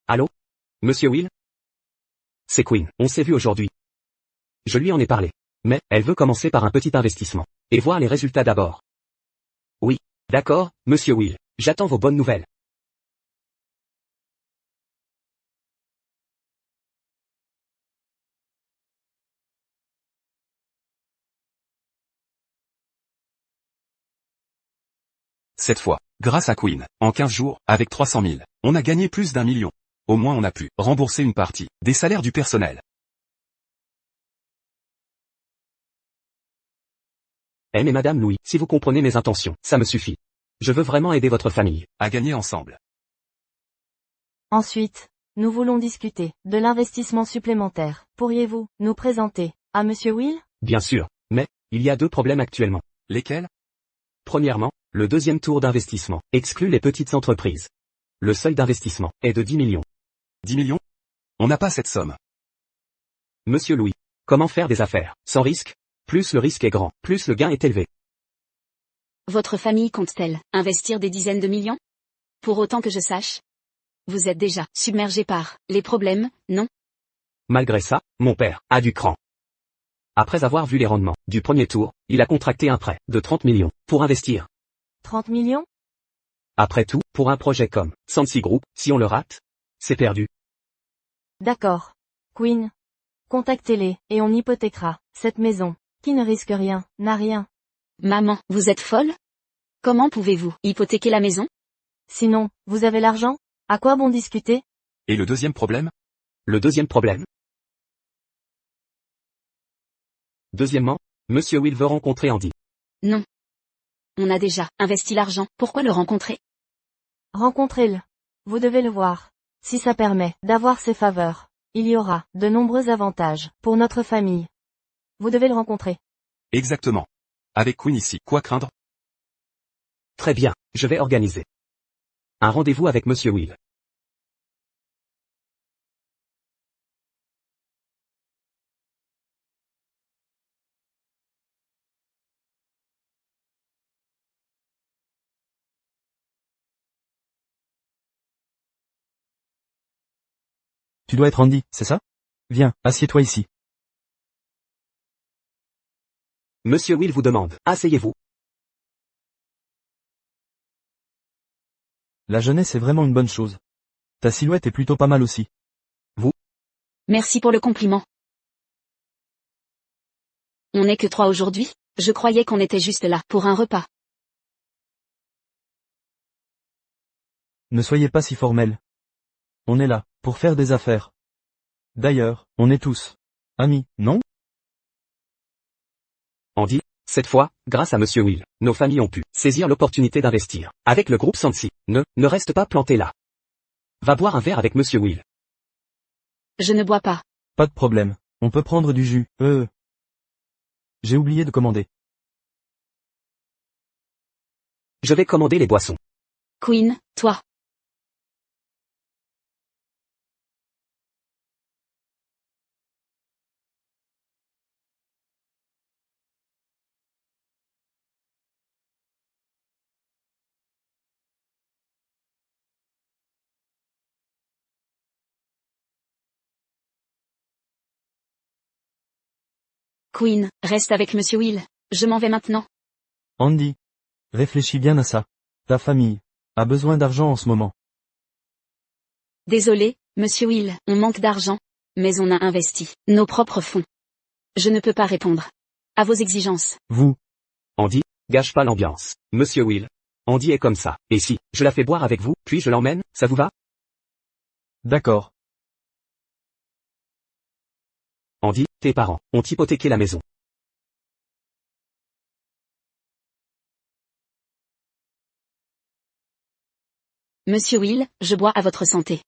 Allô? Monsieur Will? C'est Queen, on s'est vu aujourd'hui. Je lui en ai parlé. Mais, elle veut commencer par un petit investissement. Et voir les résultats d'abord. Oui. D'accord, Monsieur Will. J'attends vos bonnes nouvelles. Cette fois, grâce à Queen, en 15 jours, avec 300 000, on a gagné plus d'1 million. Au moins on a pu rembourser une partie des salaires du personnel. Eh mais Madame Louis, si vous comprenez mes intentions, ça me suffit. Je veux vraiment aider votre famille. À gagner ensemble. Ensuite, nous voulons discuter de l'investissement supplémentaire. Pourriez-vous nous présenter à Monsieur Will? Bien sûr. Mais, il y a 2 problèmes actuellement. Lesquels? Premièrement, le deuxième tour d'investissement exclut les petites entreprises. Le seuil d'investissement est de 10 millions. 10 millions? On n'a pas cette somme. Monsieur Louis, comment faire des affaires sans risque? Plus le risque est grand, plus le gain est élevé. Votre famille compte-t-elle investir des dizaines de millions? Pour autant que je sache. Vous êtes déjà submergé par les problèmes, non? Malgré ça, mon père a du cran. Après avoir vu les rendements du premier tour, il a contracté un prêt de 30 millions pour investir. 30 millions? Après tout, pour un projet comme Sansi Group, si on le rate, c'est perdu. D'accord. Queen. Contactez-les, et on hypothéquera cette maison, qui ne risque rien, n'a rien. Maman, vous êtes folle? Comment pouvez-vous hypothéquer la maison? Sinon, vous avez l'argent? À quoi bon discuter? Et le deuxième problème? Le deuxième problème. Deuxièmement, Monsieur Will veut rencontrer Andy. Non. On a déjà investi l'argent, pourquoi le rencontrer? Rencontrez-le. Vous devez le voir. Si ça permet d'avoir ses faveurs, il y aura de nombreux avantages pour notre famille. Vous devez le rencontrer. Exactement. Avec Queen ici, quoi craindre? Très bien, je vais organiser un rendez-vous avec Monsieur Will. Tu dois être Andy, c'est ça? Viens, assieds-toi ici. Monsieur Will vous demande, asseyez-vous. La jeunesse est vraiment une bonne chose. Ta silhouette est plutôt pas mal aussi. Merci pour le compliment. On n'est que 3 aujourd'hui? Je croyais qu'on était juste là pour un repas. Ne soyez pas si formel. On est là, pour faire des affaires. D'ailleurs, on est tous amis, non? Andy, cette fois, grâce à Monsieur Will, nos familles ont pu saisir l'opportunité d'investir avec le groupe Sansi. Ne reste pas planté là. Va boire un verre avec Monsieur Will. Je ne bois pas. Pas de problème. On peut prendre du jus. J'ai oublié de commander. Je vais commander les boissons. Queen, toi. Queen, reste avec Monsieur Will. Je m'en vais maintenant. Andy. Réfléchis bien à ça. Ta famille a besoin d'argent en ce moment. Désolé, Monsieur Will, on manque d'argent. Mais on a investi nos propres fonds. Je ne peux pas répondre à vos exigences. Vous. Andy, gâche pas l'ambiance. Monsieur Will. Andy est comme ça. Et si, je la fais boire avec vous, puis je l'emmène, ça vous va? D'accord. Andy, tes parents ont hypothéqué la maison. Monsieur Will, je bois à votre santé.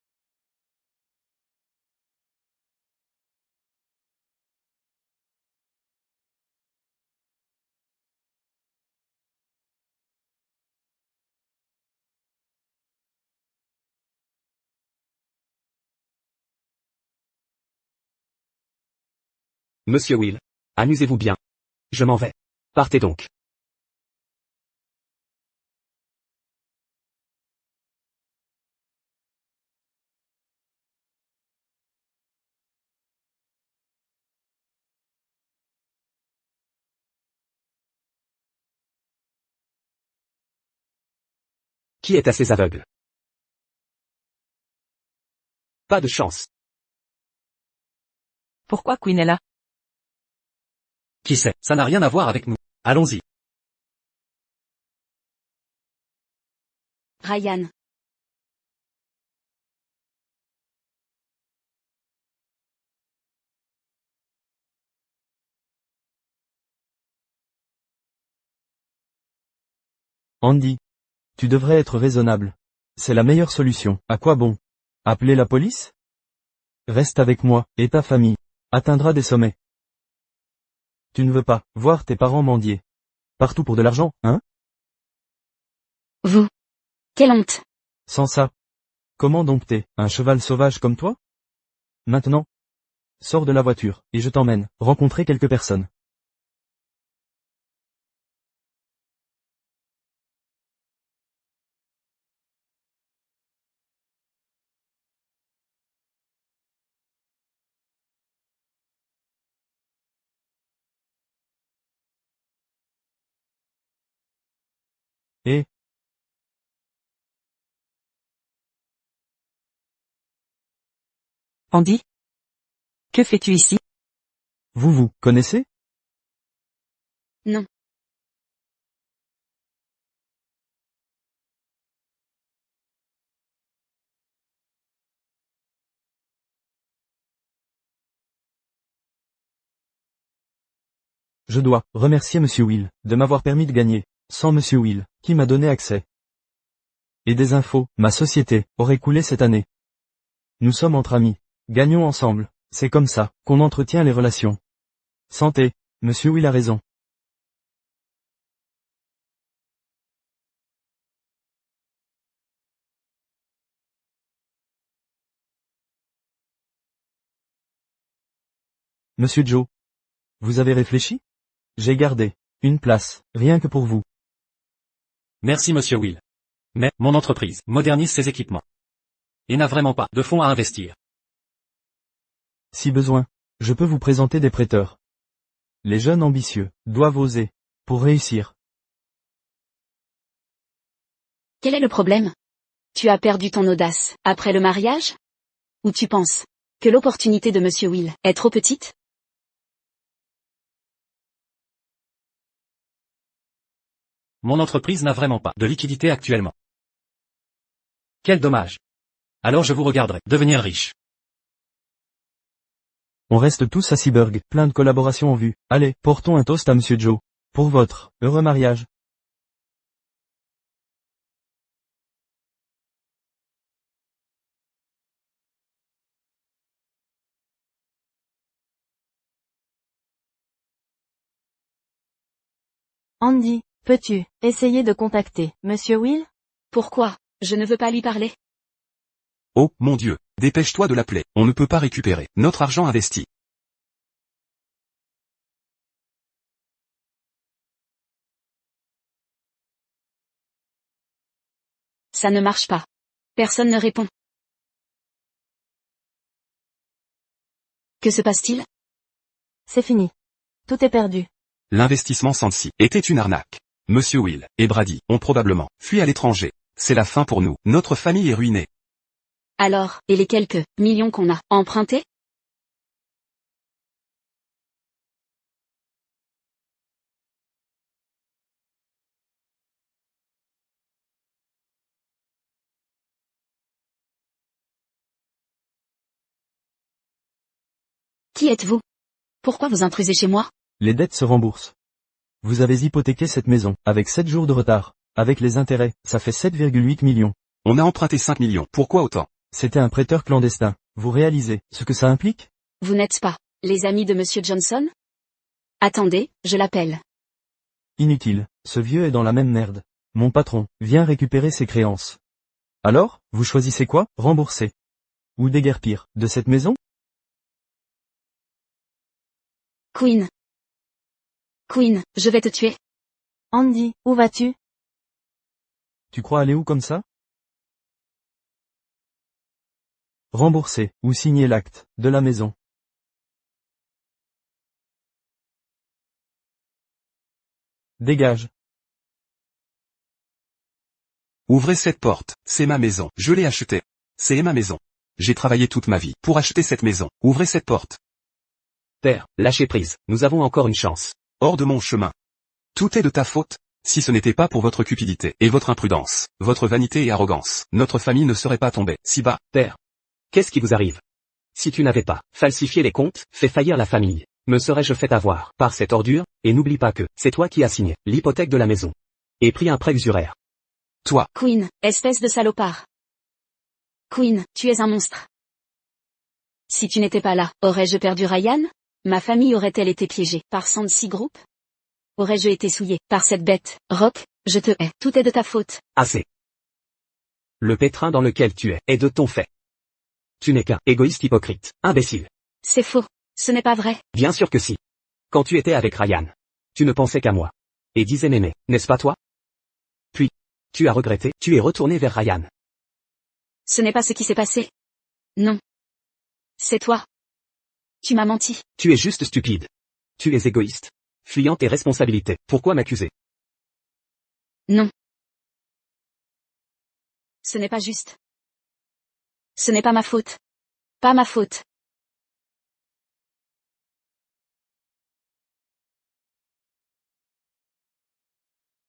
Monsieur Will. Amusez-vous bien. Je m'en vais. Partez donc. Qui est assez aveugle? Pas de chance. Pourquoi Queen est là? Qui sait, ça n'a rien à voir avec nous. Allons-y. Ryan. Andy. Tu devrais être raisonnable. C'est la meilleure solution. À quoi bon? Appeler la police? Reste avec moi, et ta famille atteindra des sommets. Tu ne veux pas voir tes parents mendier partout pour de l'argent, hein? Vous. Quelle honte. Sans ça. Comment dompter un cheval sauvage comme toi? Maintenant. Sors de la voiture, et je t'emmène rencontrer quelques personnes. Et, Andy? Que fais-tu ici? vous connaissez? Non. Je dois remercier Monsieur Will de m'avoir permis de gagner. Sans Monsieur Will, qui m'a donné accès et des infos, ma société aurait coulé cette année. Nous sommes entre amis. Gagnons ensemble. C'est comme ça qu'on entretient les relations. Santé, Monsieur Will a raison. Monsieur Joe. Vous avez réfléchi? J'ai gardé une place, rien que pour vous. Merci monsieur Will. Mais, mon entreprise modernise ses équipements. Et n'a vraiment pas de fonds à investir. Si besoin, je peux vous présenter des prêteurs. Les jeunes ambitieux doivent oser pour réussir. Quel est le problème? Tu as perdu ton audace après le mariage? Ou tu penses que l'opportunité de Monsieur Will est trop petite? Mon entreprise n'a vraiment pas de liquidité actuellement. Quel dommage. Alors je vous regarderai devenir riche. On reste tous à Seaburg, plein de collaborations en vue. Allez, portons un toast à Monsieur Joe. Pour votre heureux mariage. Andy, peux-tu essayer de contacter Monsieur Will? Pourquoi? Je ne veux pas lui parler. Oh, mon Dieu, dépêche-toi de l'appeler. On ne peut pas récupérer notre argent investi. Ça ne marche pas. Personne ne répond. Que se passe-t-il? C'est fini. Tout est perdu. L'investissement Sansi était une arnaque. Monsieur Will et Brady ont probablement fui à l'étranger. C'est la fin pour nous. Notre famille est ruinée. Alors, et les quelques millions qu'on a empruntés? Qui êtes-vous? Pourquoi vous intrusez chez moi? Les dettes se remboursent. Vous avez hypothéqué cette maison, avec 7 jours de retard. Avec les intérêts, ça fait 7,8 millions. On a emprunté 5 millions. Pourquoi autant? C'était un prêteur clandestin. Vous réalisez ce que ça implique? Vous n'êtes pas les amis de Monsieur Johnson? Attendez, je l'appelle. Inutile, ce vieux est dans la même merde. Mon patron vient récupérer ses créances. Alors, vous choisissez quoi? Rembourser ou déguerpir de cette maison? Queen. Queen, je vais te tuer. Andy, où vas-tu? Tu crois aller où comme ça? Rembourser ou signer l'acte de la maison. Dégage. Ouvrez cette porte. C'est ma maison. Je l'ai achetée. C'est ma maison. J'ai travaillé toute ma vie pour acheter cette maison. Ouvrez cette porte. Père, lâchez prise, nous avons encore une chance. Hors de mon chemin. Tout est de ta faute. Si ce n'était pas pour votre cupidité et votre imprudence, votre vanité et arrogance, notre famille ne serait pas tombée si bas. Père, qu'est-ce qui vous arrive? Si tu n'avais pas falsifié les comptes, fait faillir la famille, me serais-je fait avoir par cette ordure? Et n'oublie pas que c'est toi qui as signé l'hypothèque de la maison et pris un prêt usuraire. Toi, Queen, espèce de salopard. Queen, tu es un monstre. Si tu n'étais pas là, aurais-je perdu Ryan? Ma famille aurait-elle été piégée par Sandsea Group? Aurais-je été souillé par cette bête? Rock, je te hais. Tout est de ta faute. Assez. Le pétrin dans lequel tu es est de ton fait. Tu n'es qu'un égoïste hypocrite, imbécile. C'est faux. Ce n'est pas vrai. Bien sûr que si. Quand tu étais avec Ryan, tu ne pensais qu'à moi. Et disais m'aimer, n'est-ce pas toi? Puis, tu as regretté, tu es retourné vers Ryan. Ce n'est pas ce qui s'est passé. Non. C'est toi. Tu m'as menti. Tu es juste stupide. Tu es égoïste. Fuyant tes responsabilités. Pourquoi m'accuser? Non. Ce n'est pas juste. Ce n'est pas ma faute. Pas ma faute.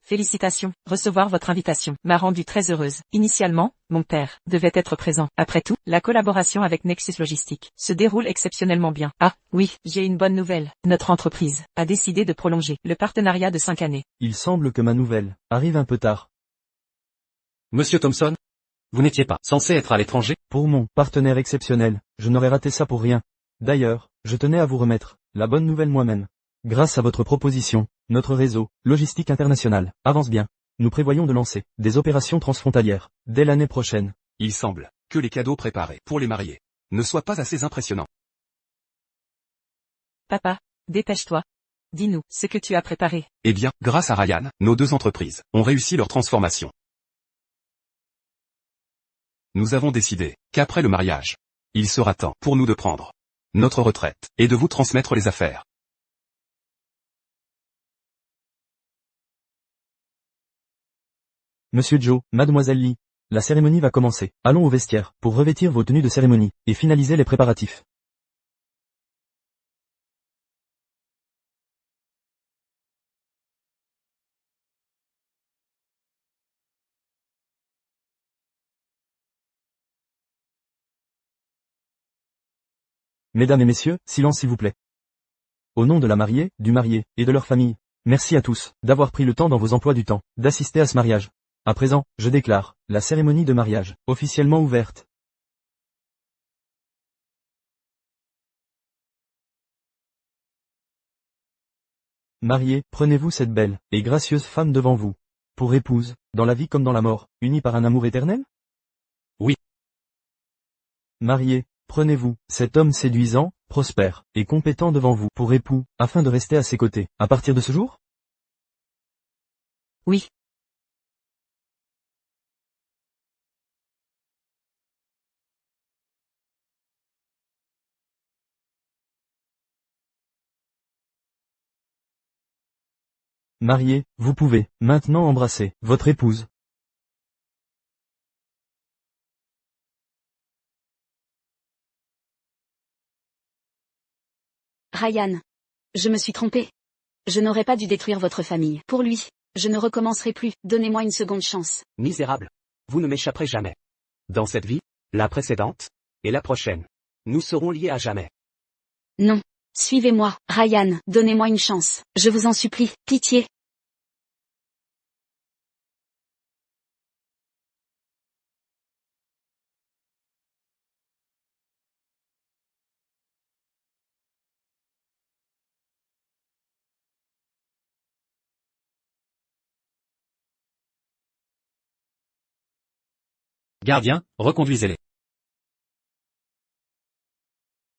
Félicitations, recevoir votre invitation m'a rendue très heureuse. Initialement, mon père devait être présent. Après tout, la collaboration avec Nexus Logistique se déroule exceptionnellement bien. Ah, oui, j'ai une bonne nouvelle. Notre entreprise a décidé de prolonger le partenariat de 5 années. Il semble que ma nouvelle arrive un peu tard. Monsieur Thompson, vous n'étiez pas censé être à l'étranger? Pour mon partenaire exceptionnel, je n'aurais raté ça pour rien. D'ailleurs, je tenais à vous remettre la bonne nouvelle moi-même. Grâce à votre proposition, notre réseau, logistique international, avance bien. Nous prévoyons de lancer des opérations transfrontalières dès l'année prochaine. il semble que les cadeaux préparés pour les mariés ne soient pas assez impressionnants. Papa, dépêche-toi. Dis-nous ce que tu as préparé. Eh bien, grâce à Ryan, nos deux entreprises ont réussi leur transformation. Nous avons décidé qu'après le mariage, il sera temps pour nous de prendre notre retraite et de vous transmettre les affaires. Monsieur Joe, Mademoiselle Lee, la cérémonie va commencer. Allons au vestiaire pour revêtir vos tenues de cérémonie et finaliser les préparatifs. Mesdames et messieurs, silence s'il vous plaît. Au nom de la mariée, du marié, et de leur famille, merci à tous d'avoir pris le temps dans vos emplois du temps d'assister à ce mariage. À présent, je déclare la cérémonie de mariage officiellement ouverte. Mariés, prenez-vous cette belle et gracieuse femme devant vous. Pour épouse, dans la vie comme dans la mort, unis par un amour éternel? Oui. Mariés, prenez-vous cet homme séduisant, prospère et compétent devant vous pour époux, afin de rester à ses côtés, à partir de ce jour? Oui. Mariés, vous pouvez maintenant embrasser votre épouse. Ryan. Je me suis trompée. Je n'aurais pas dû détruire votre famille. Pour lui, je ne recommencerai plus. Donnez-moi une seconde chance. Misérable. Vous ne m'échapperez jamais. Dans cette vie, la précédente, et la prochaine. Nous serons liés à jamais. Non. Suivez-moi, Ryan. Donnez-moi une chance. Je vous en supplie. Pitié. Gardien, reconduisez-les.